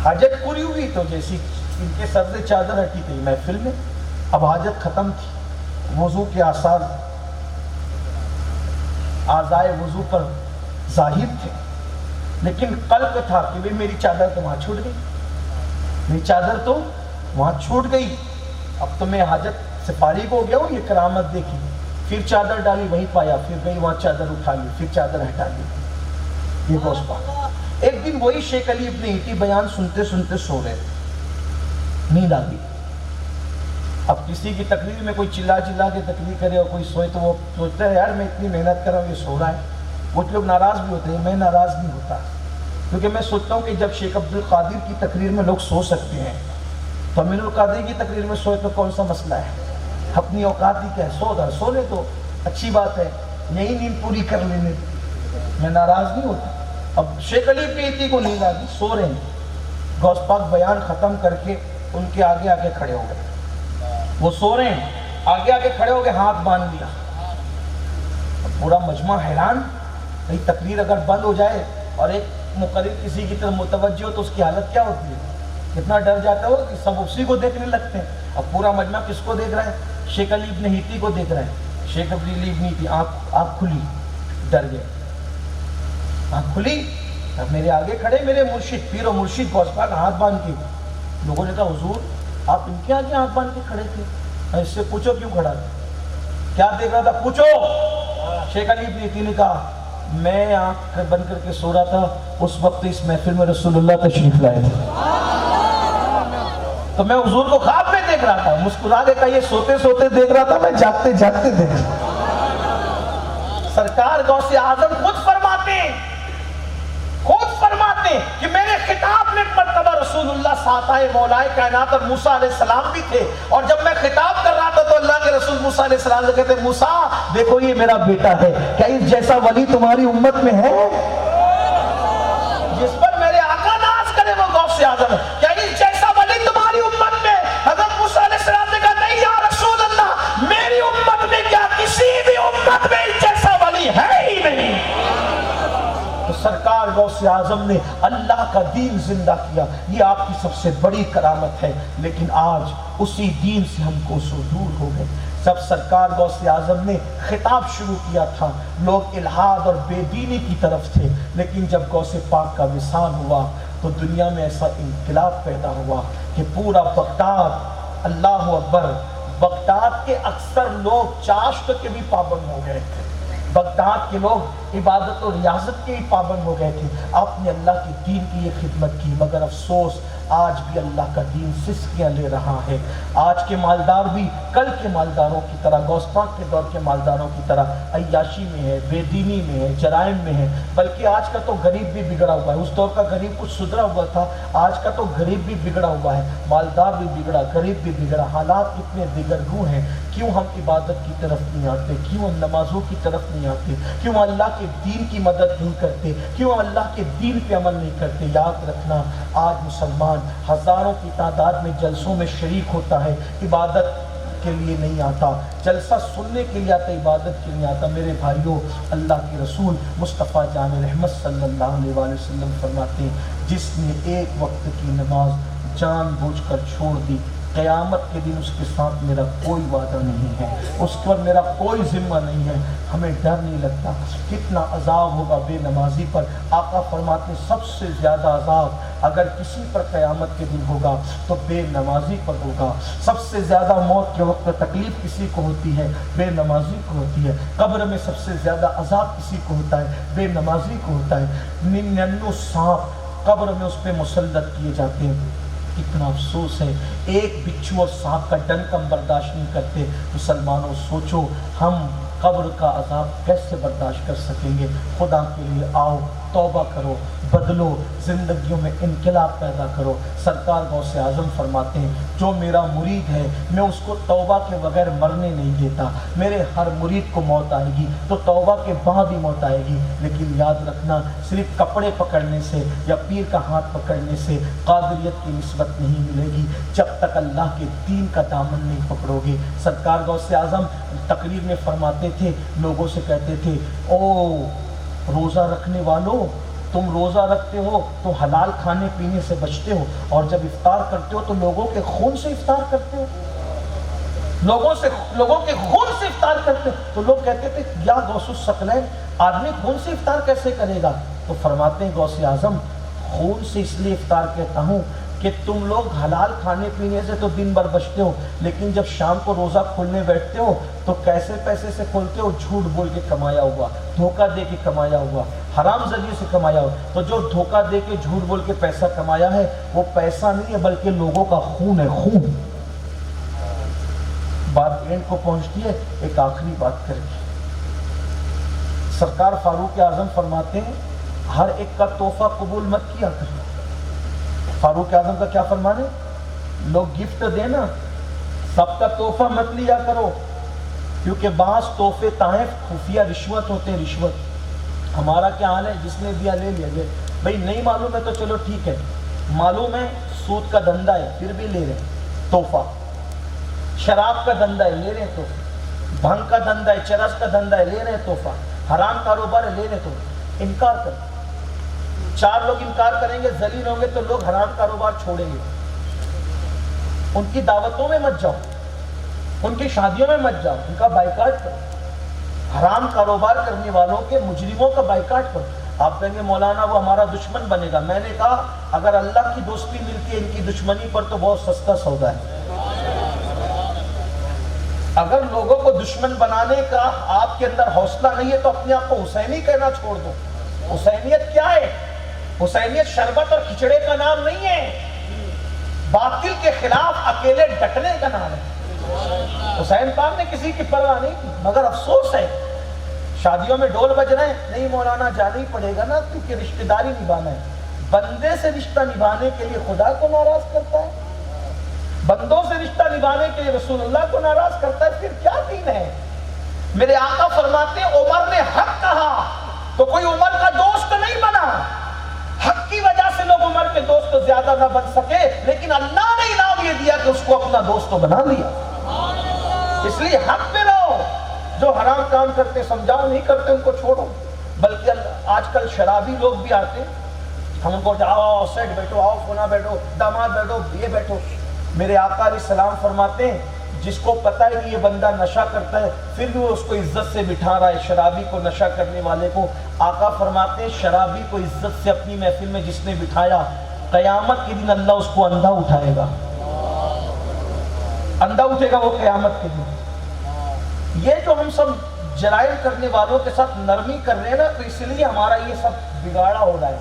Speaker 1: حاجت پوری ہوئی تو جیسی ان کے سر سے چادر ہٹی تھی محفل میں. اب حاجت ختم تھی, وضو کے آثار اعضائے وضو پر ظاہر تھے, لیکن قلب تھا کہ بھی میری چادر تو وہاں چھوٹ گئی, میری چادر تو وہاں چھوٹ گئی. اب تو میں حاجت سے فارغ ہو گیا ہوں, یہ کرامت دیکھی. پھر چادر ڈالی وہیں پایا, پھر گئی وہاں چادر اٹھا لی, پھر چادر ہٹا لی. یہ غوث پاک. ایک دن وہی شیخ علی ابن ایٹی بیان سنتے سنتے سو رہے تھے, نیند آ گئی. اب کسی کی تقریر میں کوئی چلا چلا کے تقریر کرے اور کوئی سوئے تو وہ سوچتا ہے یار میں اتنی محنت کر رہا ہوں, یہ سو رہا ہے. کچھ لوگ ناراض بھی ہوتے ہیں, میں ناراض نہیں ہوتا, کیونکہ میں سوچتا ہوں کہ جب شیخ عبد القادر کی تقریر میں لوگ سو سکتے ہیں تو امین القادری کی تقریر میں سوئے تو کون سا مسئلہ ہے. اپنی اوقات ہی کیا ہے, سو لے تو اچھی بات ہے, یہی نیند پوری کر لینے, میں ناراض نہیں ہوتا. اب شیخ علی ابن ایٹی کو نیند آ گئی, سو رہے ہیں. غوث پاک بیان ختم کر کے ان کے آگے آگے کھڑے ہو گئے. وہ سو رہے ہیں, آگے آگے کھڑے ہو گئے, ہاتھ باندھ لیا. پورا مجمع حیران, کہیں تقریر اگر بند ہو جائے اور ایک مقرر کسی کی طرف متوجہ ہو تو اس کی حالت کیا ہوتی ہے, کتنا ڈر جاتا ہو کہ سب اسی کو دیکھنے لگتے ہیں. اب پورا مجمع کس کو دیکھ رہا ہے, شیخ علی ابن ایٹی کو دیکھ رہا ہے. شیخ علی ابن ایٹی آنکھ کھلی, ڈر گئے, آنکھ کھلی. اب میرے آگے کھڑے میرے مرشد, پیر و مرشد غوث پاک, ہاتھ باندھ کے. لوگوں نے کہا حضور آپ ان کے آگے ہاتھ باندھ کے کھڑے تھے, اس سے پوچھو کیوں کھڑا تھا, کیا دیکھ رہا تھا, پوچھو. شیخ علی ابن ایٹی نے کہا میں آنکھ بند کر کے سو رہا تھا, اس وقت اس محفل میں رسول اللہ تشریف لائے تھے, تو میں حضور کو خواب میں دیکھ رہا تھا. مسکرا کے کہا یہ سوتے سوتے دیکھ رہا تھا, میں جاگتے جاگتے دیکھ رہا تھا. سرکار غوث اعظم خود فرماتے کہ میرے خطاب میں مرتبہ رسول اللہ ساتھ آئے, مولا کائنات اور موسیٰ علیہ السلام بھی تھے, اور جب میں خطاب کر رہا تھا تو اللہ کے رسول موسیٰ علیہ السلام سے کہتے موسیٰ دیکھو یہ میرا بیٹا ہے, کیا اس جیسا ولی تمہاری امت میں ہے؟ جس پر میرے آقا ناز کرے وہ غوث اعظم ہے. کیا اس جیسا ولی تمہاری امت میں؟ حضرت موسیٰ علیہ السلام نے کہا نہیں یا رسول اللہ, میری امت میں کیا کسی بھی امت میں اس جیسا ولی ہے ہی نہیں. تو سرکار غوث اعظم نے اللہ کا دین زندہ کیا, یہ آپ کی سب سے بڑی کرامت ہے. لیکن آج اسی دین سے ہم کو سو دور ہو گئے. جب سرکار غوث اعظم نے خطاب شروع کیا تھا لوگ الحاد اور بے دینی کی طرف تھے, لیکن جب غوث پاک کا وصال ہوا تو دنیا میں ایسا انقلاب پیدا ہوا کہ پورا بغداد, اللہ اکبر, بغداد کے اکثر لوگ چاشت کے بھی پابند ہو گئے تھے. بغداد کے لوگ عبادت و ریاضت کے ہی پابند ہو گئے تھے. آپ نے اللہ کے دین کی یہ خدمت کی, مگر افسوس آج بھی اللہ کا دین سسکیاں لے رہا ہے. آج کے مالدار بھی کل کے مالداروں کی طرح, غوث پاک کے دور کے مالداروں کی طرح عیاشی میں ہے, بے دینی میں ہے, جرائم میں ہے. بلکہ آج کا تو غریب بھی بگڑا ہوا ہے. اس دور کا غریب کچھ سدھرا ہوا تھا, آج کا تو غریب بھی بگڑا ہوا ہے. مالدار بھی بگڑا, غریب بھی بگڑا. حالات کتنے دیگرگوں ہیں. کیوں ہم عبادت کی طرف نہیں آتے, کیوں ہم نمازوں کی طرف نہیں آتے, کیوں اللہ کے دین کی مدد نہیں کرتے, کیوں اللہ کے دین پہ عمل نہیں کرتے. یاد رکھنا آج مسلمان ہزاروں کی تعداد میں جلسوں میں شریک ہوتا ہے, عبادت کے لیے نہیں آتا, جلسہ سننے کے لیے آتا, عبادت کے لیے آتا. میرے بھائیوں, اللہ کے رسول مصطفیٰ جان رحمت صلی اللہ علیہ وآلہ وسلم فرماتے ہیں جس نے ایک وقت کی نماز جان بوجھ کر چھوڑ دی, قیامت کے دن اس کے ساتھ میرا کوئی وعدہ نہیں ہے, اس پر میرا کوئی ذمہ نہیں ہے. ہمیں ڈر نہیں لگتا کتنا عذاب ہوگا بے نمازی پر. آقا فرماتے سب سے زیادہ عذاب اگر کسی پر قیامت کے دن ہوگا تو بے نمازی پر ہوگا. سب سے زیادہ موت کے وقت تکلیف کسی کو ہوتی ہے, بے نمازی کو ہوتی ہے. قبر میں سب سے زیادہ عذاب کسی کو ہوتا ہے, بے نمازی کو ہوتا ہے. 99 سانپ قبر میں اس پہ مسلط کیے جاتے ہیں. کتنا افسوس ہے, ایک بچھو اور سانپ کا ڈنک ہم برداشت نہیں کرتے. مسلمانوں سوچو ہم قبر کا عذاب کیسے برداشت کر سکیں گے. خدا کے لیے آؤ, توبہ کرو, بدلو, زندگیوں میں انقلاب پیدا کرو. سرکار غوث اعظم فرماتے ہیں جو میرا مرید ہے میں اس کو توبہ کے بغیر مرنے نہیں دیتا. میرے ہر مرید کو موت آئے گی تو توبہ کے بعد ہی موت آئے گی. لیکن یاد رکھنا صرف کپڑے پکڑنے سے یا پیر کا ہاتھ پکڑنے سے قادریت کی نسبت نہیں ملے گی جب تک اللہ کے دین کا دامن نہیں پکڑو گے. سرکار غوث اعظم تقریر میں فرماتے تھے, لوگوں سے کہتے تھے او روزہ رکھنے والوں تم روزہ رکھتے ہو تو حلال کھانے پینے سے بچتے ہو، اور جب افطار کرتے ہو تو لوگوں کے خون سے افطار کرتے ہو، لوگوں کے خون سے افطار کرتے ہو۔ تو لوگ کہتے تھے یا غوث الثقلین آدمی خون سے افطار کیسے کرے گا؟ تو فرماتے ہیں غوث اعظم خون سے اس لیے افطار کہتا ہوں کہ تم لوگ حلال کھانے پینے سے تو دن بھر بچتے ہو، لیکن جب شام کو روزہ کھولنے بیٹھتے ہو تو کیسے پیسے سے کھولتے ہو؟ جھوٹ بول کے کمایا ہوا، دھوکہ دے کے کمایا ہوا، حرام ذریعے سے کمایا ہوا۔ تو جو دھوکہ دے کے جھوٹ بول کے پیسہ کمایا ہے وہ پیسہ نہیں ہے بلکہ لوگوں کا خون ہے، خون۔ بات اینڈ کو پہنچتی ہے، ایک آخری بات کر کے سرکار فاروق اعظم فرماتے ہیں ہر ایک کا تحفہ قبول مت کیا کرو۔ فاروق اعظم کا کیا فرمانے؟ لوگ گفٹ دینا، سب کا تحفہ مت لیا کرو، کیونکہ بعض تحفے تحائف خفیہ رشوت ہوتے ہیں، رشوت۔ ہمارا کیا حال ہے؟ جس نے دیا لے لیا، بھائی نہیں معلوم ہے تو چلو ٹھیک ہے، معلوم ہے سود کا دھندا ہے پھر بھی لے رہے ہیں تحفہ، شراب کا دھندا ہے لے رہے ہیں تحفہ، بھنگ کا دھندا ہے، چرس کا دھندا ہے لے رہے ہیں تحفہ، حرام کاروبار ہے لے رہے تو انکار کر۔ چار لوگ انکار کریں گے، ذلیل ہوں گے تو لوگ حرام کاروبار چھوڑیں گے۔ ان کی دعوتوں میں مت جاؤ، ان کی شادیوں میں مت جاؤ، ان کا بائیکاٹ کرو، حرام کاروبار کرنے والوں کے مجرموں کا بائیکاٹ کرو۔ آپ کہیں گے مولانا وہ ہمارا دشمن بنے گا، میں نے کہا اگر اللہ کی دوستی ملتی ہے ان کی دشمنی پر تو بہت سستا سودا ہے۔ اگر لوگوں کو دشمن بنانے کا آپ کے اندر حوصلہ نہیں ہے تو اپنے آپ کو حسینی کہنا چھوڑ دو۔ حسینیت کیا ہے؟ حسینیت شربت اور کھچڑے کا نام نہیں ہے، باطل کے خلاف اکیلے ڈٹنے کا نام ہے۔ حسین پاک نے کسی کی پرواہ نہیں کی، مگر افسوس ہے شادیوں میں ڈول بج رہے ہیں، نہیں مولانا جانا ہی پڑے گا نا کیونکہ رشتہ داری نبھانا ہے۔ بندے سے رشتہ نبھانے کے لیے خدا کو ناراض کرتا ہے، بندوں سے رشتہ نبھانے کے لیے رسول اللہ کو ناراض کرتا ہے، پھر کیا دین ہے؟ میرے آقا فرماتے ہیں عمر نے حق کہا تو کوئی عمر کا دوست نہیں بنا، حق کی وجہ سے لوگ عمر کے دوست زیادہ نہ بن سکے، لیکن اللہ نے انعام یہ دیا کہ اس کو اپنا دوست بنا لیا۔ اس لیے حق پہ رہو، جو حرام کام کرتے سمجھاؤ، نہیں کرتے ان کو چھوڑو۔ بلکہ آج کل شرابی لوگ بھی آتے، ہم ان کو آؤ سیٹ بیٹھو، آؤ فونا بیٹھو، داماد بیٹھو، یہ بیٹھو۔ میرے آقا علیہ السلام فرماتے ہیں جس کو پتہ ہے کہ یہ بندہ نشہ کرتا ہے پھر بھی وہ اس کو عزت سے بٹھا رہا ہے، شرابی کو، نشہ کرنے والے کو۔ آقا فرماتے ہیں شرابی کو عزت سے اپنی محفل میں جس نے بٹھایا، قیامت کے دن اللہ اس کو اندھا اٹھائے گا، اندھا اٹھے گا وہ قیامت کے دن۔ یہ جو ہم سب جرائم کرنے والوں کے ساتھ نرمی کر رہے ہیں نا، تو اس لیے ہمارا یہ سب بگاڑا ہو رہا ہے۔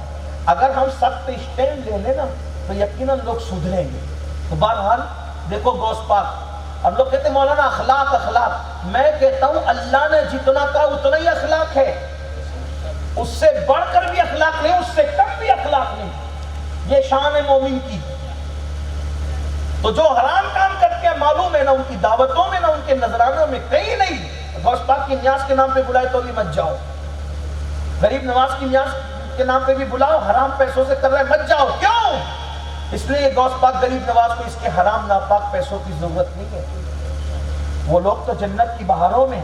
Speaker 1: اگر ہم سخت اسٹینڈ لے لیں نا تو یقیناً لوگ سدھریں گے۔ تو بہرحال دیکھو غوث پاک، ہم لوگ کہتے ہیں مولانا اخلاق اخلاق، میں کہتا ہوں اللہ نے جتنا کہا اتنا ہی اخلاق ہے، اس سے بڑھ کر بھی اخلاق نہیں، اس سے کم بھی اخلاق نہیں، یہ شان ہے مومن کی۔ تو جو حرام کام کرتے ہیں معلوم ہے نہ ان کی دعوتوں میں نہ ان کے نذرانوں میں، کہیں نہیں۔ غوث پاک کی نیاز کے نام پہ بلائے تو بھی مت جاؤ، غریب نواز کی نیاز کے نام پہ بھی بلاؤ، حرام پیسوں سے کر رہے مت جاؤ۔ کیوں؟ اس لیے غوث پاک غریب نواز کو اس کے حرام ناپاک پیسوں کی ضرورت نہیں ہے۔ وہ لوگ تو جنت کی بہاروں میں،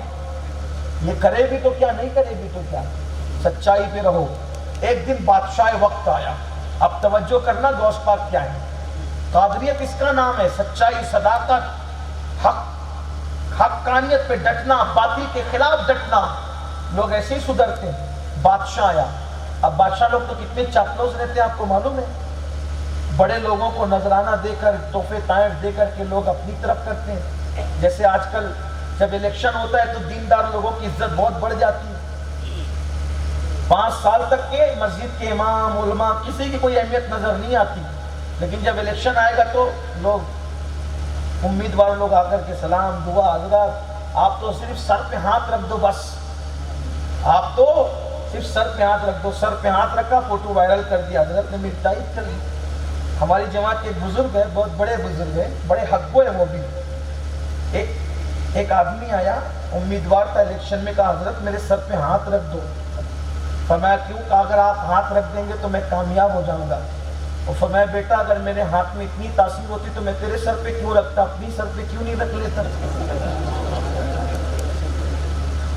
Speaker 1: یہ کرے بھی تو کیا، نہیں کرے بھی تو کیا، سچائی پہ رہو۔ ایک دن بادشاہ وقت آیا، اب توجہ کرنا غوث پاک کیا ہے۔ قادریت اس کا نام ہے، سچائی، صداقت، حقانیت پہ ڈٹنا، باطل کے خلاف ڈٹنا۔ لوگ ایسے ہی سدھرتے ہیں۔ بادشاہ آیا، اب بادشاہ لوگ تو کتنے چاپلوس رہتے ہیں آپ کو معلوم ہے، بڑے لوگوں کو نذرانہ دے کر، تحفے تحائف دے کر کے لوگ اپنی طرف کرتے ہیں۔ جیسے آج کل جب الیکشن ہوتا ہے تو دیندار لوگوں کی عزت بہت بڑھ جاتی ہے۔ 5 سال تک کے مسجد کے امام، علماء، کسی کی کوئی اہمیت نظر نہیں آتی، لیکن جب الیکشن آئے گا تو لوگ، امیدوار لوگ آ کر کے سلام، دعا، حضرات آپ تو صرف سر پہ ہاتھ رکھ دو، بس آپ تو صرف سر پہ ہاتھ رکھ دو۔ سر پہ ہاتھ رکھا، فوٹو وائرل کر دیا، حضرت نے میری تائید کر دی۔ ہماری جماعت کے ایک بزرگ ہے، بہت بڑے بزرگ ہیں، بڑے حق کو ہے وہ بھی۔ ایک آدمی آیا، امیدوار تھا الیکشن میں، کہا حضرت میرے سر پہ ہاتھ رکھ دو۔ فرمایا کیوں؟ کہا اگر آپ ہاتھ رکھ دیں گے تو میں کامیاب ہو جاؤں گا۔ اور فرمایا بیٹا اگر میرے ہاتھ میں اتنی تاثیر ہوتی تو میں تیرے سر پہ کیوں رکھتا، اپنی سر پہ کیوں نہیں رکھ لیتا؟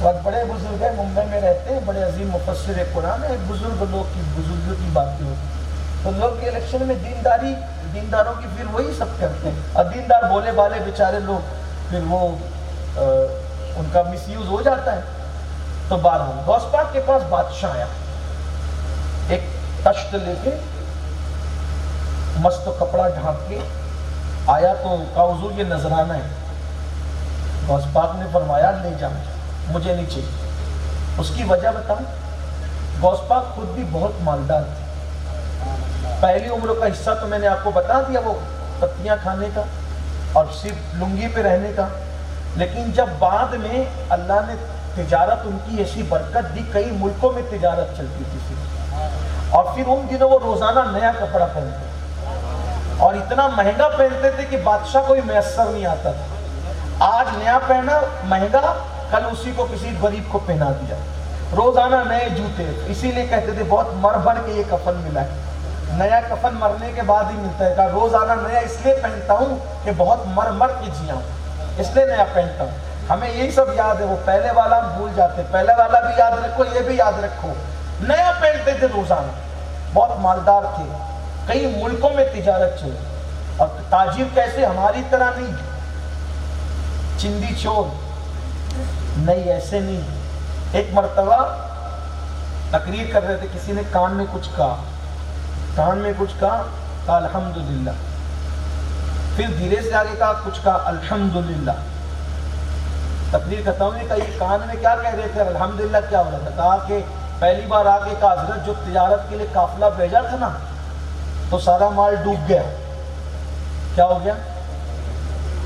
Speaker 1: بہت بڑے بزرگ ہیں، ممبئی میں رہتے ہیں، بڑے عظیم مفسر قرآن ہیں، بزرگوں کی باتیں ہوتی تو لوگ کے الیکشن میں دینداروں کی پھر وہی سب کرتے ہیں، اور دیندار بولے بالے بیچارے لوگ پھر وہ ان کا مس یوز ہو جاتا ہے۔ تو بہرحال غوث پاک کے پاس بادشاہ آیا، ایک تشت لے کے مست کپڑا ڈھانپ کے آیا، تو کہا حضور یہ نذرانہ ہے۔ غوث پاک نے فرمایا لے جا، مجھے نہیں چاہیے۔ اس کی وجہ بتاؤں، غوث پاک خود بھی بہت مالدار تھے، پہلی عمر کا حصہ تو میں نے آپ کو بتا دیا وہ پتیاں کھانے کا اور صرف لنگی پہ رہنے کا، لیکن جب بعد میں اللہ نے تجارت ان کی ایسی برکت دی، کئی ملکوں میں تجارت چلتی تھی، اور پھر ان دنوں وہ روزانہ نیا کپڑا پہنتے اور اتنا مہنگا پہنتے تھے کہ بادشاہ کوئی میسر نہیں آتا تھا۔ آج نیا پہنا مہنگا، کل اسی کو کسی غریب کو پہنا دیا، روزانہ نئے جوتے، اسی لیے کہتے تھے بہت مر بھر کے یہ کفن ملا ہے، نیا کفن مرنے کے بعد ہی ملتا ہے، کہا روزانہ نیا اس لیے پہنتا ہوں کہ بہت مر مر کے جیا ہوں، اس لیے نیا پہنتا ہوں۔ ہمیں یہی سب یاد ہے، وہ پہلے والا ہم بھول جاتے، پہلے والا بھی یاد رکھو، یہ بھی یاد رکھو، نیا پہنتے تھے روزانہ، بہت مالدار تھے، کئی ملکوں میں تجارت چلی، اور تاجر کیسے؟ ہماری طرح نہیں چندی چور نہیں، ایسے نہیں۔ ایک مرتبہ تقریر کر رہے تھے، کسی نے کان میں کچھ کہا، کہا الحمدللہ، پھر دھیرے سے آگے کہا کچھ کہا الحمدللہ، تقریر ختم ہوئی، کہا یہ کان میں کیا کہہ رہے تھے، الحمدللہ کیا ہو رہا تھا؟ کہا کہ پہلی بار آگے کہا حضرت جو تجارت کے لیے قافلہ بھیجا تھا نا تو سارا مال ڈوب گیا۔ کیا ہو گیا؟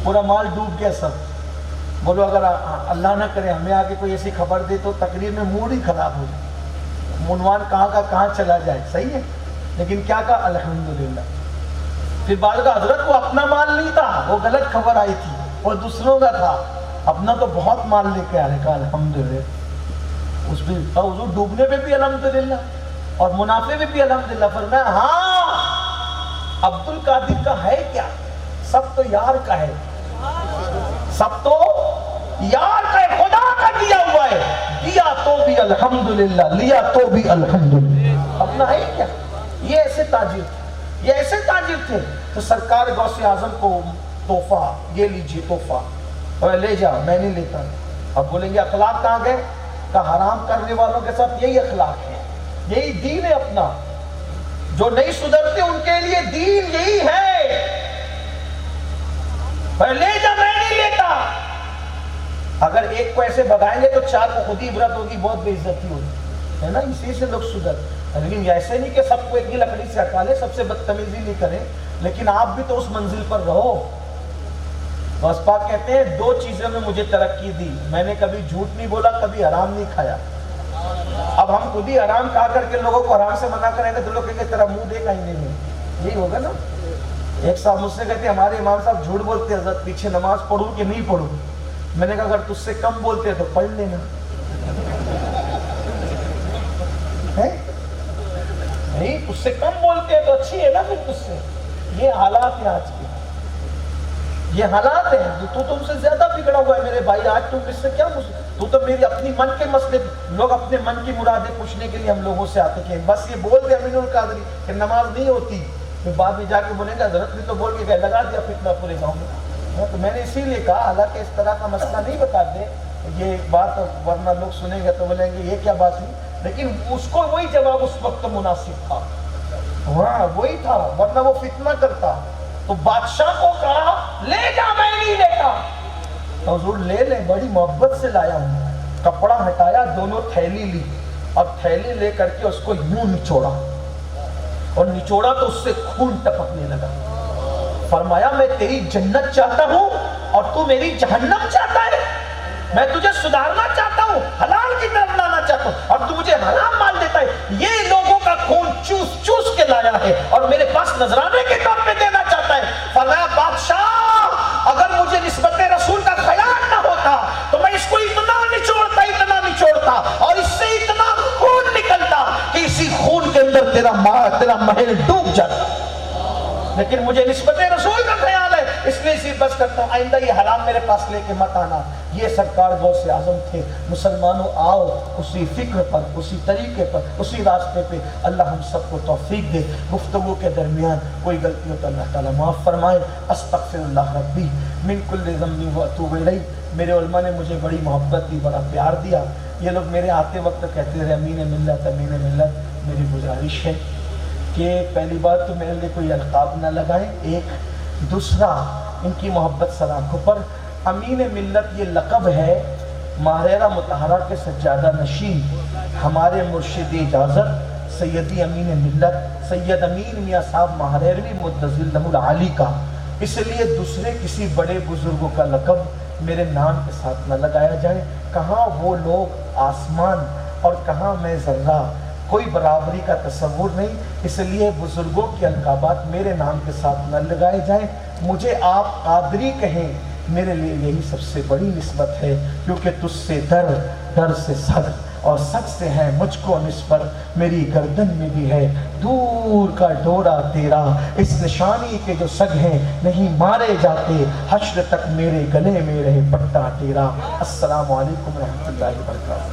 Speaker 1: پورا مال ڈوب گیا سب۔ بولو اگر اللہ نہ کرے ہمیں آگے کوئی ایسی خبر دے تو تقریر میں موڈ ہی خراب ہو جائے، عنوان کہاں کا کہاں چلا جائے، صحیح ہے؟ لیکن کیا کہا الحمدللہ۔ پھر بعد کا حضرت وہ اپنا مال نہیں تھا، وہ غلط خبر آئی تھی، وہ دوسروں کا تھا، اپنا تو بہت مال لے کے آ رہے، کہا الحمدللہ۔ اس بھی حضور ڈوبنے پہ بھی الحمدللہ اور منافع میں بھی الحمدللہ۔ فرمایا ہاں عبد القادر کا ہے کیا، سب تو یار کا ہے، سب تو یار کا ہے، خدا کا دیا ہوا ہے، دیا تو بھی الحمدللہ، لیا تو بھی الحمدللہ، اپنا ہے کیا۔ یہ ایسے تاجر تھے۔ تو سرکار غوث اعظم کو تحفہ، یہ لیجیے تحفہ، اور لے جا، میں نہیں لیتا۔ اب بولیں گے اخلاق کہاں گئے؟ کہ حرام کرنے والوں کے ساتھ یہی اخلاق ہے، یہی دین ہے اپنا، جو نہیں سدھرتے ان کے لیے دین یہی ہے، لے جا میں نہیں لیتا۔ اگر ایک کو ایسے بھگائیں گے تو چار کو خود ہی عبرت ہوگی، بہت بے عزتی ہوگی، ہے نا، اسی سے لوگ سدھر۔ لیکن ایسے نہیں کہ سب کو ایک ہی لکڑی سے ہٹا لے، سب سے بدتمیزی نہیں کریں، لیکن آپ بھی تو اس منزل پر رہو۔ غوث پاک کہتے ہیں دو چیزوں میں مجھے ترقی دی، میں نے کبھی جھوٹ نہیں بولا، کبھی حرام نہیں کھایا۔ اب ہم خود ہی حرام کھا کر کے لوگوں کو حرام سے منع کریں گے تو لوگ کہیں گے تیرا منہ دیکھ آئینے میں، یہی ہوگا نا۔ ایک صاحب مجھ سے کہتے ہیں ہمارے امام صاحب جھوٹ بولتے ہیں حضرت، پیچھے نماز پڑھوں کہ نہیں پڑھوں؟ میں نے کہا اگر تجھ سے کم بولتے ہیں تو پڑھ لینا، نہیں تجھ سے کم بولتے ہیں تو اچھی ہے نا پھر تجھ سے۔ یہ حالات ہیں آج کے، یہ حالات ہیں، تو تم سے زیادہ بگڑا ہوا ہے میرے بھائی، آج تم اس سے کیا تو میری اپنی من کے مسئلے، لوگ اپنے من کی مرادیں پوچھنے کے لیے ہم لوگوں سے آتے کہ بس یہ بول دے امین القادری کہ نماز نہیں ہوتی، پھر بعد میں جا کے بولیں گے حضرت نے تو بول کے لگا دیا فتنہ پورے گاؤں میں۔ تو میں نے اسی لیے کہا حالانکہ اس طرح کا مسئلہ نہیں بتاتے یہ بات، ورنہ لوگ سنیں گے تو بولیں گے یہ کیا بات ہے، لیکن اس کو وہی جواب اس وقت مناسب تھا، ہاں وہی تھا، ورنہ وہ فتنہ کرتا۔ تو بادشاہ کو کہا لے جا، میں نہیں لیتا۔ تو حضور لے لے، بڑی محبت سے لایا ہوں۔ کپڑا ہٹایا، دونوں تھیلی لی، اور تھیلی لے کر کے اس کو یوں نچوڑا، اور نچوڑا تو اس سے خون ٹپکنے لگا۔ فرمایا میں تیری جنت چاہتا ہوں اور تو میری جہنم چاہتا ہے، میں تجھے سدھارنا چاہتا ہوں، حلال کی طرف لانا چاہتا ہوں، اور تو مجھے حرام مال دیتا ہے۔ یہ لوگوں کا خون چوس چوس کے لایا ہے اور میرے پاس نذرانے کے طور پہ دینا چاہتا ہے۔ فرمایا بادشاہ اگر مجھے نسبت رسول کا خیال نہ ہوتا تو میں اس کو اتنا نچوڑتا اور اس سے اتنا خون نکلتا کہ اسی خون کے اندر تیرا محل ڈوب جاتا، لیکن مجھے نسبت رسول کا خیال ہے اس لیے اسی بس کرتا ہوں، آئندہ یہ حرام میرے پاس لے کے مت آنا۔ یہ سرکار غوث اعظم تھے۔ مسلمانوں آؤ اسی فکر پر، اسی طریقے پر، اسی راستے پہ۔ اللہ ہم سب کو توفیق دے۔ گفتگو کے درمیان کوئی غلطی ہو تو اللہ تعالیٰ معاف فرمائے۔ استغفر اللہ ربی من کل ذنب واتوب الیہ۔ میرے علماء نے مجھے بڑی محبت دی، بڑا پیار دیا۔ یہ لوگ میرے آتے وقت کہتے رہے امین ملت امین ملت۔ میری گزارش ہے کہ پہلی بات تو میرے لیے کوئی القاب نہ لگائیں، ایک دوسرا ان کی محبت سلاخوں پر۔ امین ملت یہ لقب ہے ماہرہ مطہرہ کے سجادہ نشین ہمارے مرشد اجازت سیدی امین ملت سید امین میاں صاحب ماہروی مدظل لہ العالی کا، اس لیے دوسرے کسی بڑے بزرگوں کا لقب میرے نام کے ساتھ نہ لگایا جائے۔ کہاں وہ لوگ آسمان اور کہاں میں ذرہ، کوئی برابری کا تصور نہیں، اس لیے بزرگوں کے القابات میرے نام کے ساتھ نہ لگائے جائیں۔ مجھے آپ قادری کہیں، میرے لیے یہی سب سے بڑی نسبت ہے، کیونکہ تجھ سے در، در سے صد، اور صد سے ہے مجھ کو نسبت۔ میری گردن میں بھی ہے دور کا ڈورا تیرا، اس نشانی کے جو سگ ہیں نہیں مارے جاتے، حشر تک میرے گلے میں رہے پٹا تیرا۔ السلام علیکم ورحمۃ اللہ وبرکاتہ۔